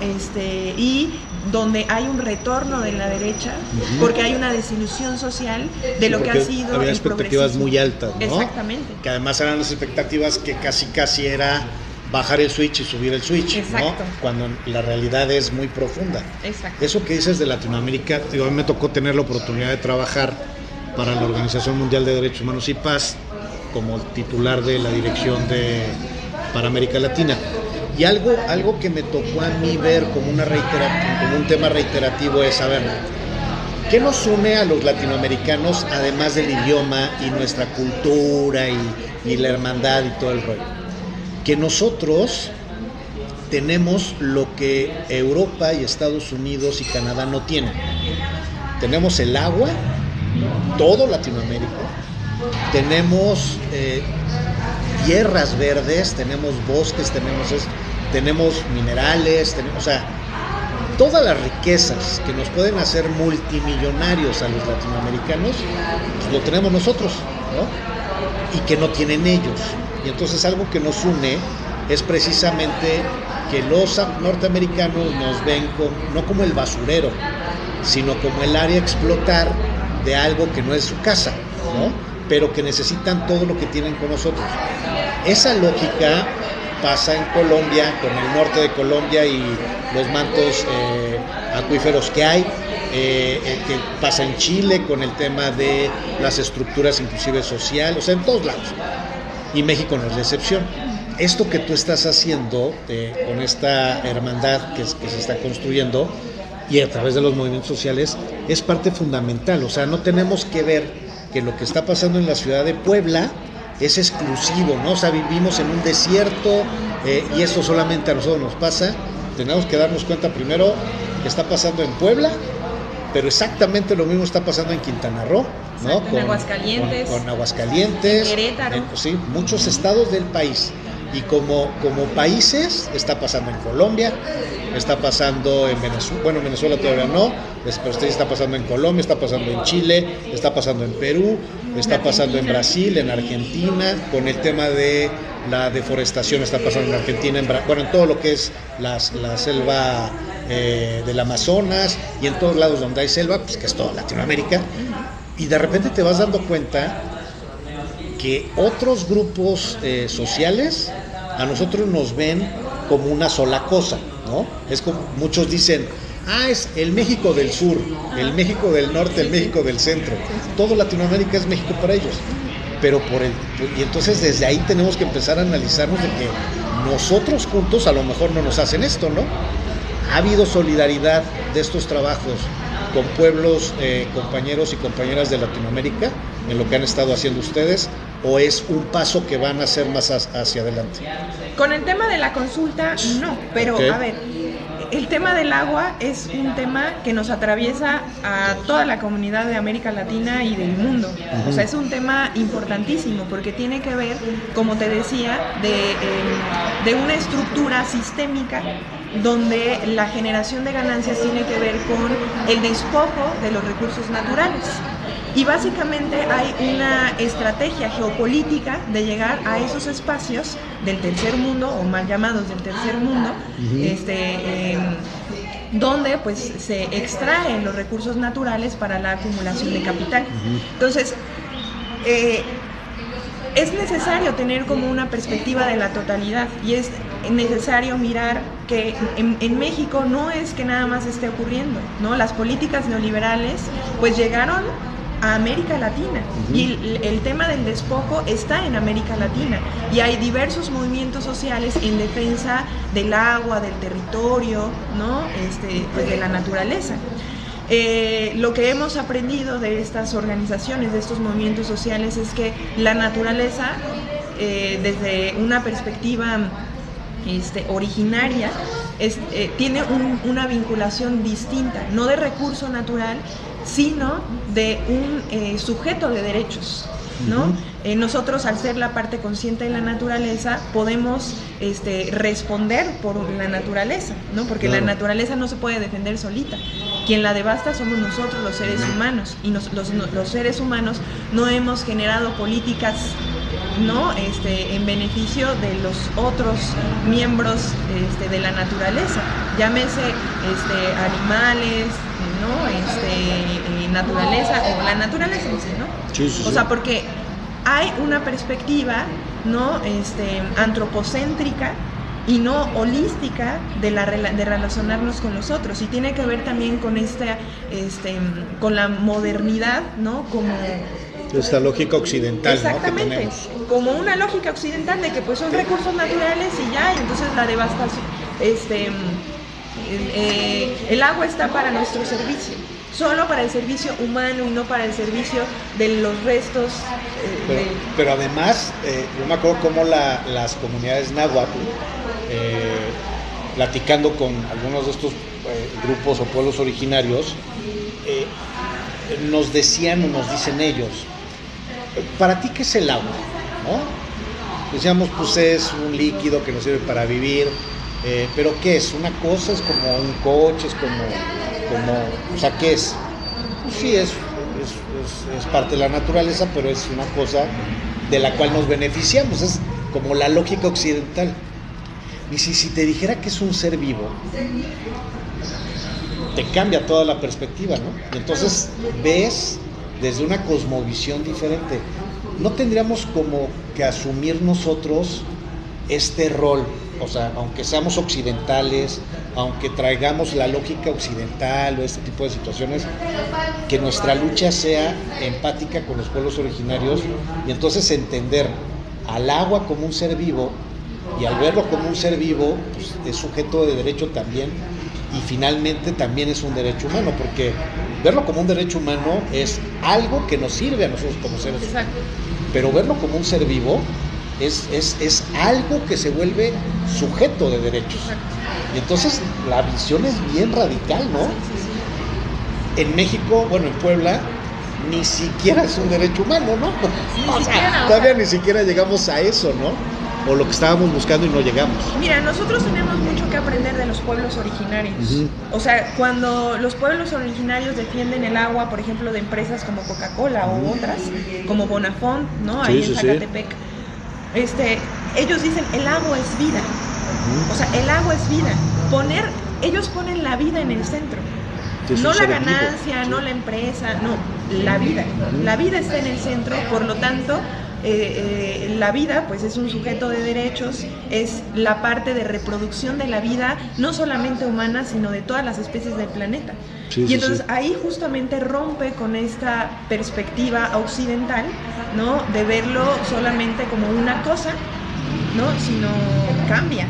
Y donde hay un retorno de la derecha, porque hay una desilusión social de lo que ha sido había el expectativas progresismo. muy altas, ¿no? Exactamente. Que además eran las expectativas que casi era bajar el switch y subir el switch, ¿no? Cuando la realidad es muy profunda. Exacto. Eso que dices de Latinoamérica, digo, a mí me tocó tener la oportunidad de trabajar para la Organización Mundial de Derechos Humanos y Paz como titular de la dirección para América Latina. Y algo que me tocó a mí ver como un tema reiterativo es, a ver, ¿qué nos une a los latinoamericanos además del idioma y nuestra cultura y la hermandad y todo el rollo? Que nosotros tenemos lo que Europa y Estados Unidos y Canadá no tienen. Tenemos el agua, todo Latinoamérica, tenemos tierras verdes, tenemos bosques, tenemos minerales, o sea, todas las riquezas que nos pueden hacer multimillonarios a los latinoamericanos, pues lo tenemos nosotros, ¿no? Y que no tienen ellos. Y entonces algo que nos une es precisamente que los norteamericanos nos ven no como el basurero, sino como el área a explotar de algo que no es su casa, ¿no? Pero que necesitan todo lo que tienen con nosotros. Esa lógica pasa en Colombia, con el norte de Colombia y los mantos acuíferos que hay, que pasa en Chile con el tema de las estructuras inclusive sociales, o sea, en todos lados. Y México no es la excepción. Esto que tú estás haciendo con esta hermandad que se está construyendo y a través de los movimientos sociales es parte fundamental. O sea, no tenemos que ver que lo que está pasando en la ciudad de Puebla es exclusivo, ¿no? O sea, vivimos en un desierto y eso solamente a nosotros nos pasa. Tenemos que darnos cuenta primero que está pasando en Puebla, pero exactamente lo mismo está pasando en Quintana Roo, ¿no? Con Aguascalientes. Con Aguascalientes. Querétaro. Sí, muchos estados del país. Y como países, está pasando en Colombia, está pasando en Venezuela, bueno, en Venezuela todavía no, pero está pasando en Colombia, está pasando en Chile, está pasando en Perú, está pasando en Brasil, en Argentina, con el tema de la deforestación está pasando en Argentina, en todo lo que es la selva del Amazonas y en todos lados donde hay selva, pues que es toda Latinoamérica, y de repente te vas dando cuenta que otros grupos sociales a nosotros nos ven como una sola cosa, ¿no? Es como muchos dicen, es el México del sur, el México del norte, el México del centro. Todo Latinoamérica es México para ellos. Pero y entonces desde ahí tenemos que empezar a analizarnos de que nosotros juntos a lo mejor no nos hacen esto, ¿no? ¿Ha habido solidaridad de estos trabajos con pueblos, compañeros y compañeras de Latinoamérica en lo que han estado haciendo ustedes, o es un paso que van a hacer más hacia adelante? Con el tema de la consulta, no, pero okay. A ver, el tema del agua es un tema que nos atraviesa a toda la comunidad de América Latina y del mundo. O sea, es un tema importantísimo porque tiene que ver, como te decía, de una estructura sistémica donde la generación de ganancias tiene que ver con el despojo de los recursos naturales. Y básicamente hay una estrategia geopolítica de llegar a esos espacios del tercer mundo, o mal llamados del tercer mundo, donde pues se extraen los recursos naturales para la acumulación de capital. Entonces, es necesario tener como una perspectiva de la totalidad y es necesario mirar que en México no es que nada más esté ocurriendo, ¿no? Las políticas neoliberales pues llegaron a América Latina y el tema del despojo está en América Latina y hay diversos movimientos sociales en defensa del agua, del territorio, ¿no? Pues de la naturaleza. Lo que hemos aprendido de estas organizaciones, de estos movimientos sociales, es que la naturaleza, desde una perspectiva originaria, tiene una vinculación distinta, no de recurso natural, sino de un sujeto de derechos, ¿no? Nosotros, al ser la parte consciente de la naturaleza, podemos responder por la naturaleza, ¿no? Porque la naturaleza no se puede defender solita. Quien la devasta somos nosotros, los seres humanos, y los seres humanos no hemos generado políticas ¿no? En beneficio de los otros miembros de la naturaleza, llámese animales, ¿no? Naturaleza o la naturaleza en sí, ¿no? Sí, sí, o sea, porque hay una perspectiva, ¿no? Antropocéntrica y no holística de relacionarnos con los otros, y tiene que ver también con con la modernidad, ¿no? Como esta lógica occidental, exactamente, ¿no? Que tenemos. Como una lógica occidental de que pues son recursos naturales y ya, y entonces la devastación, el agua está para nuestro servicio, solo para el servicio humano y no para el servicio de los restos. Pero además, yo me acuerdo cómo las comunidades náhuatl, platicando con algunos de estos grupos o pueblos originarios, nos decían o nos dicen ellos, ¿para ti qué es el agua? ¿No? Decíamos, pues es un líquido que nos sirve para vivir, pero ¿qué es? Una cosa, es como un coche, es como o sea, ¿qué es? Pues sí, es parte de la naturaleza, pero es una cosa de la cual nos beneficiamos, es como la lógica occidental. Y si te dijera que es un ser vivo, te cambia toda la perspectiva, ¿no? Y entonces ves desde una cosmovisión diferente. No tendríamos como que asumir nosotros este rol, o sea, aunque seamos occidentales, aunque traigamos la lógica occidental o este tipo de situaciones, que nuestra lucha sea empática con los pueblos originarios y entonces entender al agua como un ser vivo, y al verlo como un ser vivo, pues es sujeto de derecho también, y finalmente también es un derecho humano, porque verlo como un derecho humano es algo que nos sirve a nosotros como seres humanos. Exacto. Pero verlo como un ser vivo es algo que se vuelve sujeto de derechos. Exacto. Y entonces la visión es bien radical, ¿no? Sí. En México, bueno, en Puebla, ni siquiera es un derecho humano, ¿no? O sea, todavía ni siquiera llegamos a eso, ¿no? O lo que estábamos buscando y no llegamos. Mira, nosotros tenemos mucho que aprender de los pueblos originarios. Uh-huh. O sea, cuando los pueblos originarios defienden el agua, por ejemplo, de empresas como Coca-Cola o otras, como Bonafont, ¿no? Ahí en Zacatepec. Ellos dicen, el agua es vida. Uh-huh. O sea, el agua es vida. Ellos ponen la vida en el centro. No la ganancia, no la empresa, no, la vida. Uh-huh. La vida está en el centro, por lo tanto, la vida pues es un sujeto de derechos, es la parte de reproducción de la vida, no solamente humana, sino de todas las especies del planeta. Y entonces ahí justamente rompe con esta perspectiva occidental, ¿no? De verlo solamente como una cosa, ¿no? Sino cambia,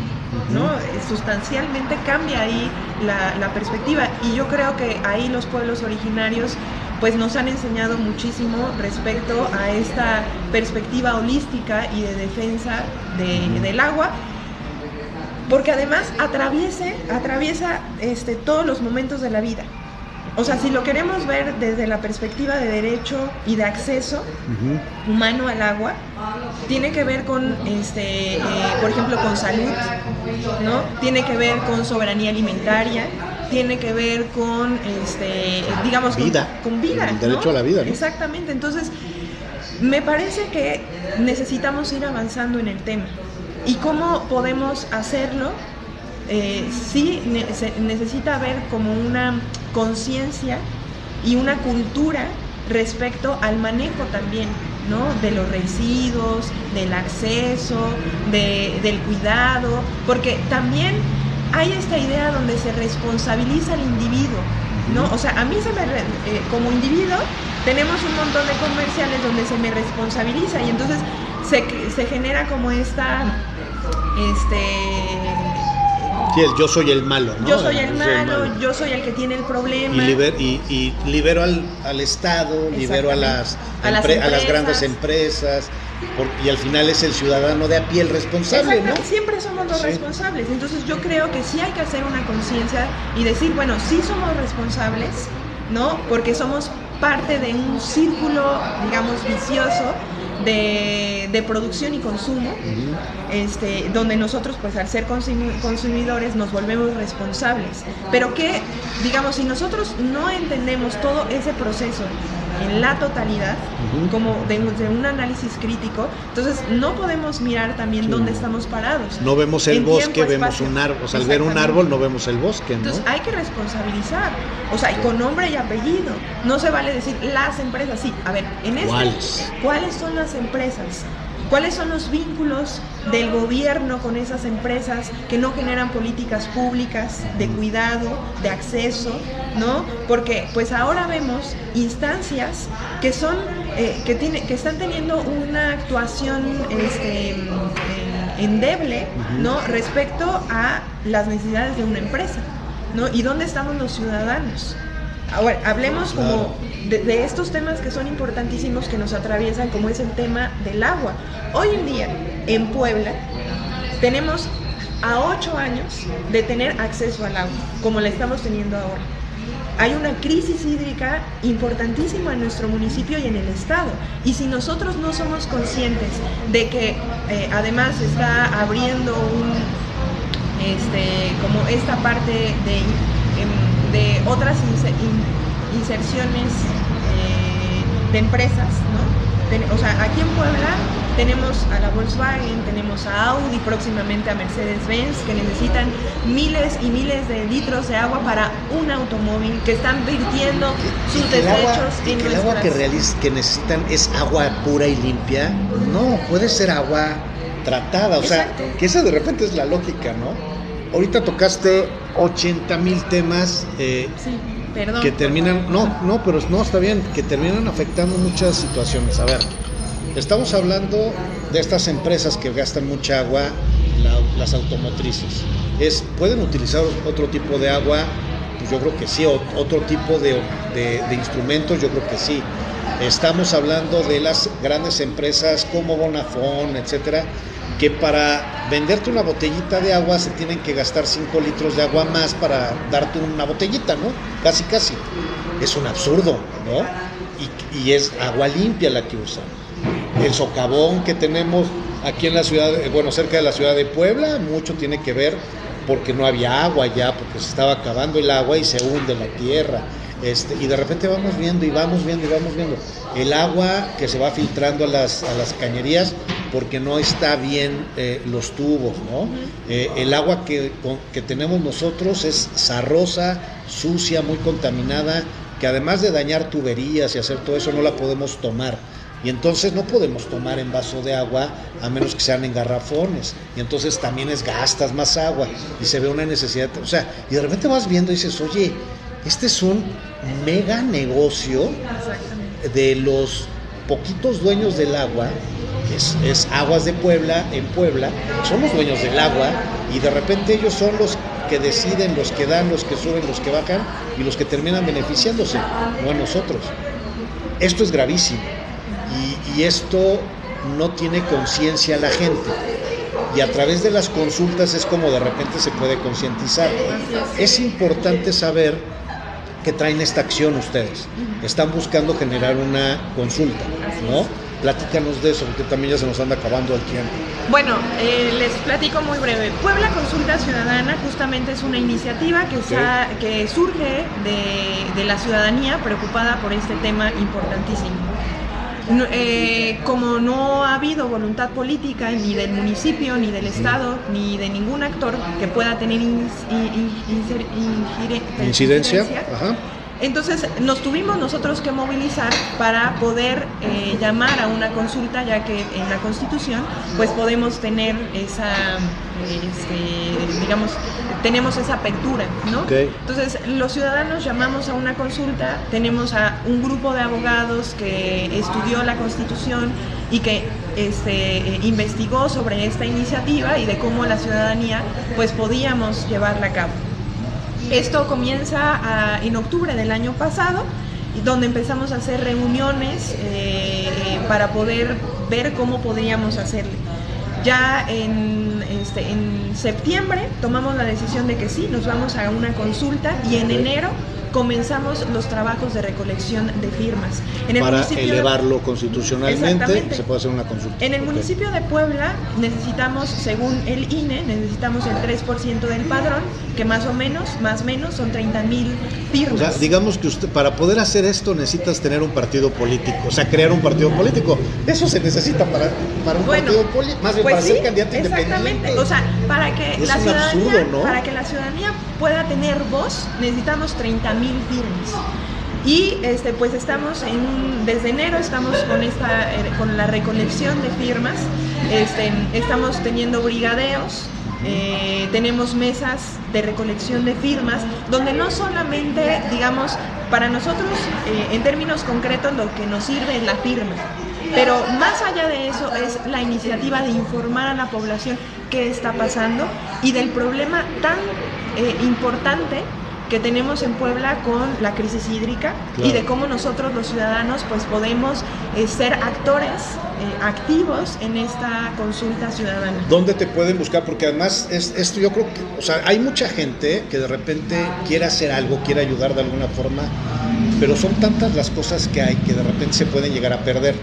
¿no? Sustancialmente cambia ahí la perspectiva, y yo creo que ahí los pueblos originarios pues nos han enseñado muchísimo respecto a esta perspectiva holística y de defensa del agua, porque además atraviesa todos los momentos de la vida. O sea, si lo queremos ver desde la perspectiva de derecho y de acceso humano al agua, tiene que ver con, por ejemplo, con salud, ¿no? Tiene que ver con soberanía alimentaria, tiene que ver con, digamos, vida. Con vida, el derecho, ¿no? A la vida, ¿no? Exactamente. Entonces, me parece que necesitamos ir avanzando en el tema. ¿Y cómo podemos hacerlo? Sí, se necesita haber como una conciencia y una cultura respecto al manejo también, ¿no? De los residuos, del acceso, del cuidado, porque también hay esta idea donde se responsabiliza al individuo, ¿no? O sea, a mí como individuo tenemos un montón de comerciales donde se me responsabiliza, y entonces se genera como esta sí, yo soy el malo, ¿no? Yo soy el malo, yo soy el que tiene el problema. Y libero al Estado, libero a las grandes empresas, y al final es el ciudadano de a pie el responsable, ¿no? Siempre somos los responsables. Entonces yo creo que sí hay que hacer una conciencia y decir, bueno, sí somos responsables, ¿no? Porque somos parte de un círculo, digamos, vicioso de producción y consumo, donde nosotros, pues al ser consumidores, nos volvemos responsables. Pero que, digamos, si nosotros no entendemos todo ese proceso en la totalidad, como de un análisis crítico. Entonces no podemos mirar también dónde estamos parados. No vemos el bosque, tiempo, vemos espacio. un árbol. O sea, al ver un árbol no vemos el bosque, ¿no? Entonces hay que responsabilizar, o sea, y con nombre y apellido. No se vale decir las empresas, sí. A ver, ¿cuáles son las empresas? ¿Cuáles son los vínculos del gobierno con esas empresas que no generan políticas públicas de cuidado, de acceso, ¿no? Porque pues ahora vemos instancias que son que están teniendo una actuación endeble, ¿no? Respecto a las necesidades de una empresa, ¿no? ¿Y dónde estamos los ciudadanos? Ahora, hablemos como de estos temas que son importantísimos, que nos atraviesan, como es el tema del agua. Hoy en día, en Puebla, tenemos a 8 años de tener acceso al agua, como la estamos teniendo ahora. Hay una crisis hídrica importantísima en nuestro municipio y en el estado. Y si nosotros no somos conscientes de que además está abriendo como esta parte de otras inserciones de empresas, ¿no? O sea, aquí en Puebla tenemos a la Volkswagen, tenemos a Audi, próximamente a Mercedes-Benz, que necesitan miles y miles de litros de agua para un automóvil, que están vertiendo sus desechos en nuestras... El agua que necesitan es agua pura y limpia. No, puede ser agua tratada. O Exacto. sea, que esa de repente es la lógica, ¿no? Ahorita tocaste 80,000 temas sí, perdón, que terminan, pero está bien, que terminan afectando muchas situaciones. A ver, estamos hablando de estas empresas que gastan mucha agua, las automotrices. ¿Pueden utilizar otro tipo de agua? Pues yo creo que sí, otro tipo de instrumentos, yo creo que sí. Estamos hablando de las grandes empresas como Bonafón, etcétera, que para venderte una botellita de agua se tienen que gastar 5 litros de agua más para darte una botellita, ¿no? Casi. Es un absurdo, ¿no? Y es agua limpia la que usan. El socavón que tenemos aquí en la ciudad, cerca de la ciudad de Puebla, mucho tiene que ver porque no había agua ya, porque se estaba acabando el agua y se hunde la tierra. Y de repente vamos viendo el agua que se va filtrando a las cañerías porque no está bien los tubos, ¿no? El agua que tenemos nosotros es sarrosa, sucia, muy contaminada, que además de dañar tuberías y hacer todo eso no la podemos tomar. Y entonces no podemos tomar en vaso de agua a menos que sean en garrafones. Y entonces también gastas más agua y se ve una necesidad. O sea, y de repente vas viendo y dices, oye, este es un mega negocio de los poquitos dueños del agua. Es Aguas de Puebla, en Puebla, son los dueños del agua y de repente ellos son los que deciden, los que dan, los que suben, los que bajan y los que terminan beneficiándose, no a nosotros. Esto es gravísimo y esto no tiene conciencia la gente y a través de las consultas es como de repente se puede concientizar. Es importante saber que traen esta acción ustedes, están buscando generar una consulta, ¿no? Platícanos de eso, porque también ya se nos anda acabando el tiempo. Bueno, les platico muy breve. Puebla Consulta Ciudadana justamente es una iniciativa que surge de la ciudadanía preocupada por este tema importantísimo. Como no ha habido voluntad política ni del municipio, ni del estado, ni de ningún actor que pueda tener incidencia. Ajá. Entonces nos tuvimos nosotros que movilizar para poder llamar a una consulta, ya que en la Constitución pues podemos tener esa, tenemos esa apertura, ¿no? Okay. Entonces los ciudadanos llamamos a una consulta, tenemos a un grupo de abogados que estudió la Constitución y que investigó sobre esta iniciativa y de cómo la ciudadanía pues podíamos llevarla a cabo. Esto comienza en octubre del año pasado, donde empezamos a hacer reuniones para poder ver cómo podríamos hacerle. Ya en septiembre tomamos la decisión de que sí, nos vamos a una consulta y en enero comenzamos los trabajos de recolección de firmas. Para elevarlo constitucionalmente, se puede hacer una consulta. En el municipio de Puebla necesitamos, según el INE, necesitamos el 3% del padrón, que más o menos son 30,000 firmas. O sea, digamos que usted, para poder hacer esto, necesitas tener un partido político, o sea, crear un partido político. Eso se necesita para un partido político, más bien pues para ser candidato independiente. Exactamente, o sea, para que la ciudadanía, ¿no? Para que la ciudadanía pueda tener voz, necesitamos 30,000 firmas. Y pues estamos desde enero estamos con la recolección de firmas, estamos teniendo brigadeos, tenemos mesas de recolección de firmas, donde no solamente, digamos, para nosotros, en términos concretos, lo que nos sirve es la firma, pero más allá de eso es la iniciativa de informar a la población qué está pasando y del problema tan importante que tenemos en Puebla con la crisis hídrica, claro, y de cómo nosotros los ciudadanos pues podemos ser actores activos en esta consulta ciudadana. ¿Dónde te pueden buscar? Porque además esto yo creo que, o sea, hay mucha gente que de repente quiere hacer algo, quiere ayudar de alguna forma, pero son tantas las cosas que hay que de repente se pueden llegar a perder.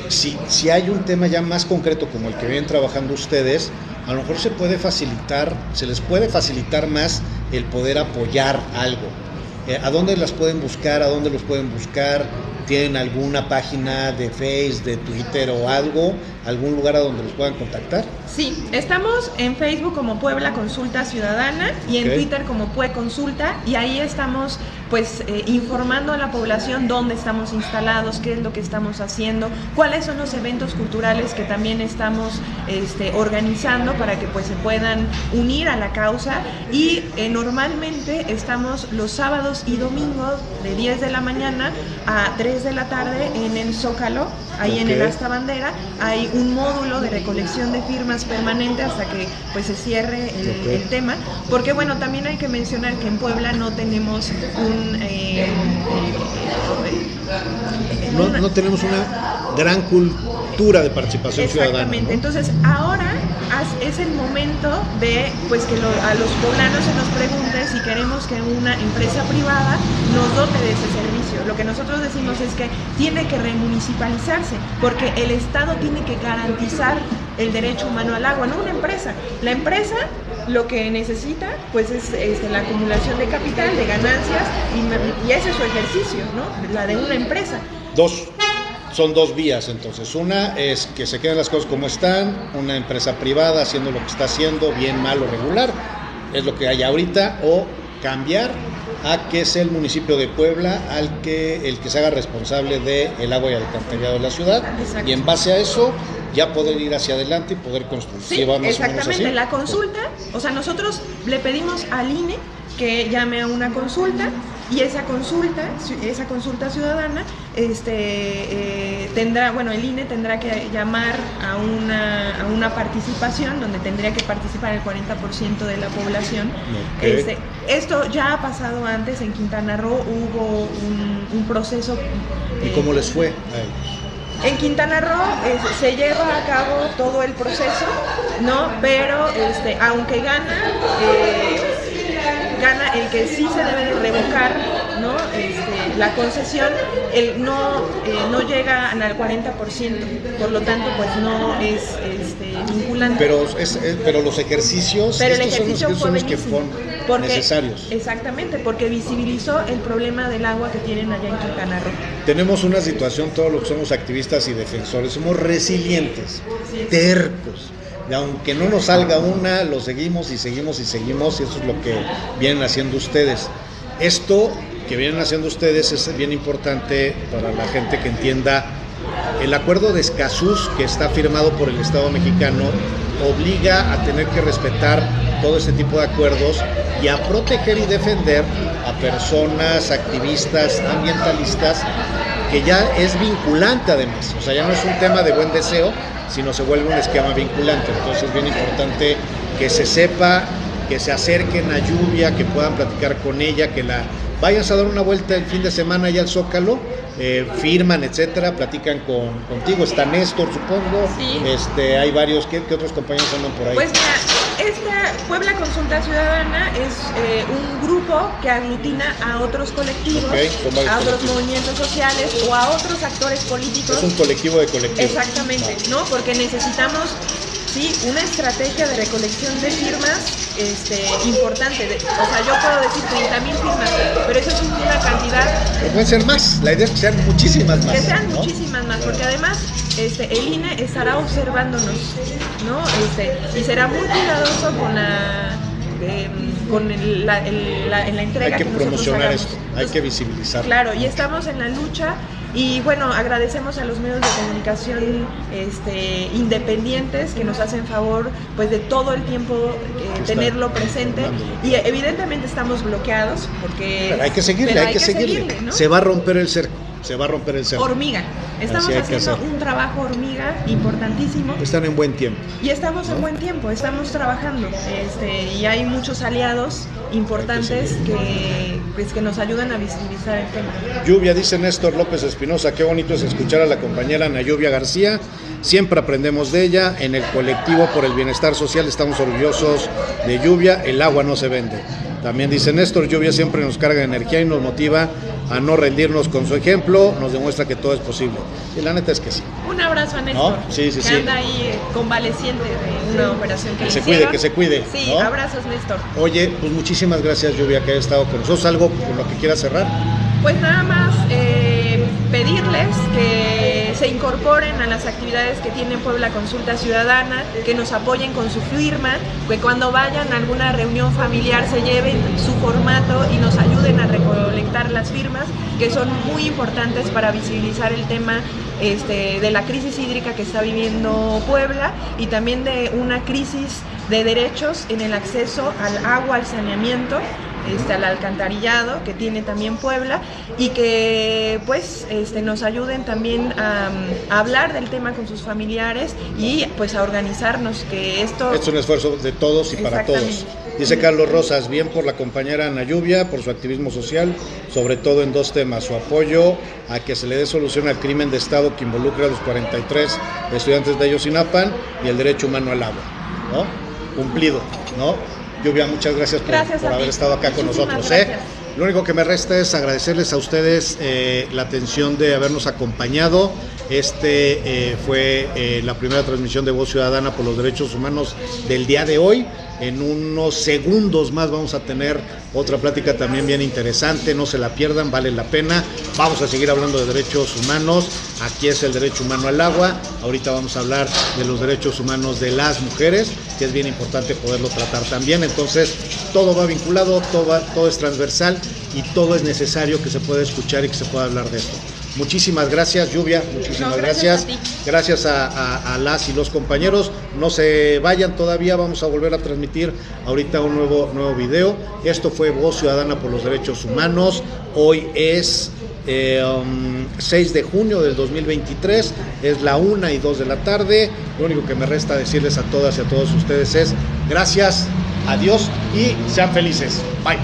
Si hay un tema ya más concreto como el que vienen trabajando ustedes, a lo mejor se les puede facilitar más el poder apoyar algo. ¿A dónde las pueden buscar? ¿A dónde los pueden buscar? ¿Tienen alguna página de Facebook, de Twitter o algo? ¿Algún lugar a donde los puedan contactar? Sí, estamos en Facebook como Puebla Consulta Ciudadana y en Twitter como PueConsulta, y ahí estamos pues informando a la población dónde estamos instalados, qué es lo que estamos haciendo, cuáles son los eventos culturales que también estamos organizando para que pues se puedan unir a la causa, y normalmente estamos los sábados y domingos de 10 de la mañana a 3 de la tarde en el Zócalo, ahí en el Asta Bandera. Hay un módulo de recolección de firmas permanente hasta que pues se cierre el tema, porque bueno, también hay que mencionar que en Puebla no tenemos no tenemos una gran cultura de participación ciudadana, ¿no? Entonces ahora es el momento de pues que a los poblanos se nos pregunte si queremos que una empresa privada nos dote de ese servicio. Lo que nosotros decimos es que tiene que remunicipalizarse, porque el Estado tiene que garantizar el derecho humano al agua, no una empresa. La empresa lo que necesita pues es la acumulación de capital, de ganancias, y ese es su ejercicio, ¿no? La de una empresa. Son dos vías, entonces. Una es que se queden las cosas como están, una empresa privada haciendo lo que está haciendo, bien, mal o regular, es lo que hay ahorita, o cambiar a que sea el municipio de Puebla el que se haga responsable del agua y alcantarillado de la ciudad. Exacto. Y en base a eso ya poder ir hacia adelante y poder construir. Sí, exactamente. La consulta, o sea, nosotros le pedimos al INE que llame a una consulta, y esa consulta ciudadana el INE tendrá que llamar a una participación donde tendría que participar el 40% de la población. Okay. Esto ya ha pasado antes en Quintana Roo, hubo un proceso. ¿Y cómo les fue? En Quintana Roo se lleva a cabo todo el proceso, ¿no? Pero aunque gana el que sí se debe de revocar, ¿no? La concesión, no llega al 40%, por lo tanto pues no es vinculante. Pero los ejercicios, son los que fueron necesarios. Exactamente, porque visibilizó el problema del agua que tienen allá en Quintana Roo. Tenemos una situación, todos los que somos activistas y defensores, somos resilientes, tercos. Y aunque no nos salga una, lo seguimos y seguimos y seguimos, y eso es lo que vienen haciendo ustedes. Esto que vienen haciendo ustedes es bien importante para la gente que entienda. El acuerdo de Escazú, que está firmado por el Estado mexicano, obliga a tener que respetar todo este tipo de acuerdos y a proteger y defender a personas, activistas, ambientalistas, que ya es vinculante además. O sea, ya no es un tema de buen deseo, sino se vuelve un esquema vinculante. Entonces es bien importante que se sepa, que se acerquen a Lluvia, que puedan platicar con ella, que vayas a dar una vuelta el fin de semana allá al Zócalo firman, etcétera, platican contigo. Está Néstor, supongo. Sí. Hay varios. ¿Qué otros compañeros andan por ahí? Pues mira, esta Puebla Consulta Ciudadana es un grupo que aglutina a otros colectivos, a otros movimientos sociales o a otros actores políticos. Es un colectivo de colectivos. Exactamente, ¿no? Porque necesitamos una estrategia de recolección de firmas importante. O sea, yo puedo decir 30,000 firmas, pero eso es una cantidad. Pero pueden ser más, la idea es que sean muchísimas más. Que sean, ¿no? Muchísimas más, porque además el INE estará observándonos, ¿no? Y será muy cuidadoso con la entrega. Hay que promocionar hagamos. esto, hay que visibilizar. Claro, y estamos en la lucha. Y bueno, agradecemos a los medios de comunicación independientes que nos hacen favor pues de todo el tiempo tenerlo presente, y evidentemente estamos bloqueados porque pero hay que seguirle, ¿no? Se va a romper el cerco. Hormiga. Estamos haciendo un trabajo hormiga importantísimo. Están en buen tiempo. Y estamos en buen tiempo, estamos trabajando. Y hay muchos aliados importantes que nos ayudan a visibilizar el tema. Lluvia, dice Néstor López Espinosa, qué bonito es escuchar a la compañera Ana Lluvia García. Siempre aprendemos de ella. En el colectivo por el bienestar social estamos orgullosos de Lluvia. El agua no se vende. También dice Néstor, Lluvia siempre nos carga de energía y nos motiva a no rendirnos con su ejemplo, nos demuestra que todo es posible. Y la neta es que sí. Un abrazo a Néstor, ¿no? Sí. que anda ahí convaleciente de una operación que se cuide. Sí, ¿no? Abrazos, Néstor. Oye, pues muchísimas gracias, Lluvia, que haya estado con nosotros. ¿Algo con lo que quieras cerrar? Pues nada más pedirles que se incorporen a las actividades que tiene Puebla Consulta Ciudadana, que nos apoyen con su firma, que cuando vayan a alguna reunión familiar se lleven su formato y nos ayuden a recolectar las firmas, que son muy importantes para visibilizar el tema de la crisis hídrica que está viviendo Puebla, y también de una crisis de derechos en el acceso al agua, al saneamiento, al alcantarillado que tiene también Puebla, y que pues nos ayuden también a hablar del tema con sus familiares y pues a organizarnos, que esto es un esfuerzo de todos y para todos. Dice Carlos Rosas, bien por la compañera Ana Lluvia, por su activismo social, sobre todo en dos temas: su apoyo a que se le dé solución al crimen de Estado que involucra a los 43 estudiantes de Ayotzinapa, y el derecho humano al agua, ¿no? Cumplido, ¿no? Lluvia, muchas gracias por haber estado acá con nosotros. Lo único que me resta es agradecerles a ustedes la atención de habernos acompañado. Fue la primera transmisión de Voz Ciudadana por los Derechos Humanos del día de hoy. En unos segundos más vamos a tener otra plática también bien interesante, no se la pierdan, vale la pena. Vamos a seguir hablando de derechos humanos. Aquí es el derecho humano al agua. Ahorita vamos a hablar de los derechos humanos de las mujeres, que es bien importante poderlo tratar también. Entonces, todo va vinculado, todo es transversal, y todo es necesario que se pueda escuchar y que se pueda hablar de esto. Muchísimas gracias, Lluvia, muchísimas gracias. Gracias a las y los compañeros. No se vayan todavía, vamos a volver a transmitir ahorita un nuevo video. Esto fue Voz Ciudadana por los Derechos Humanos. Hoy es 6 de junio del 2023, es la 1:02 de la tarde. Lo único que me resta decirles a todas y a todos ustedes es gracias, adiós y sean felices. Bye.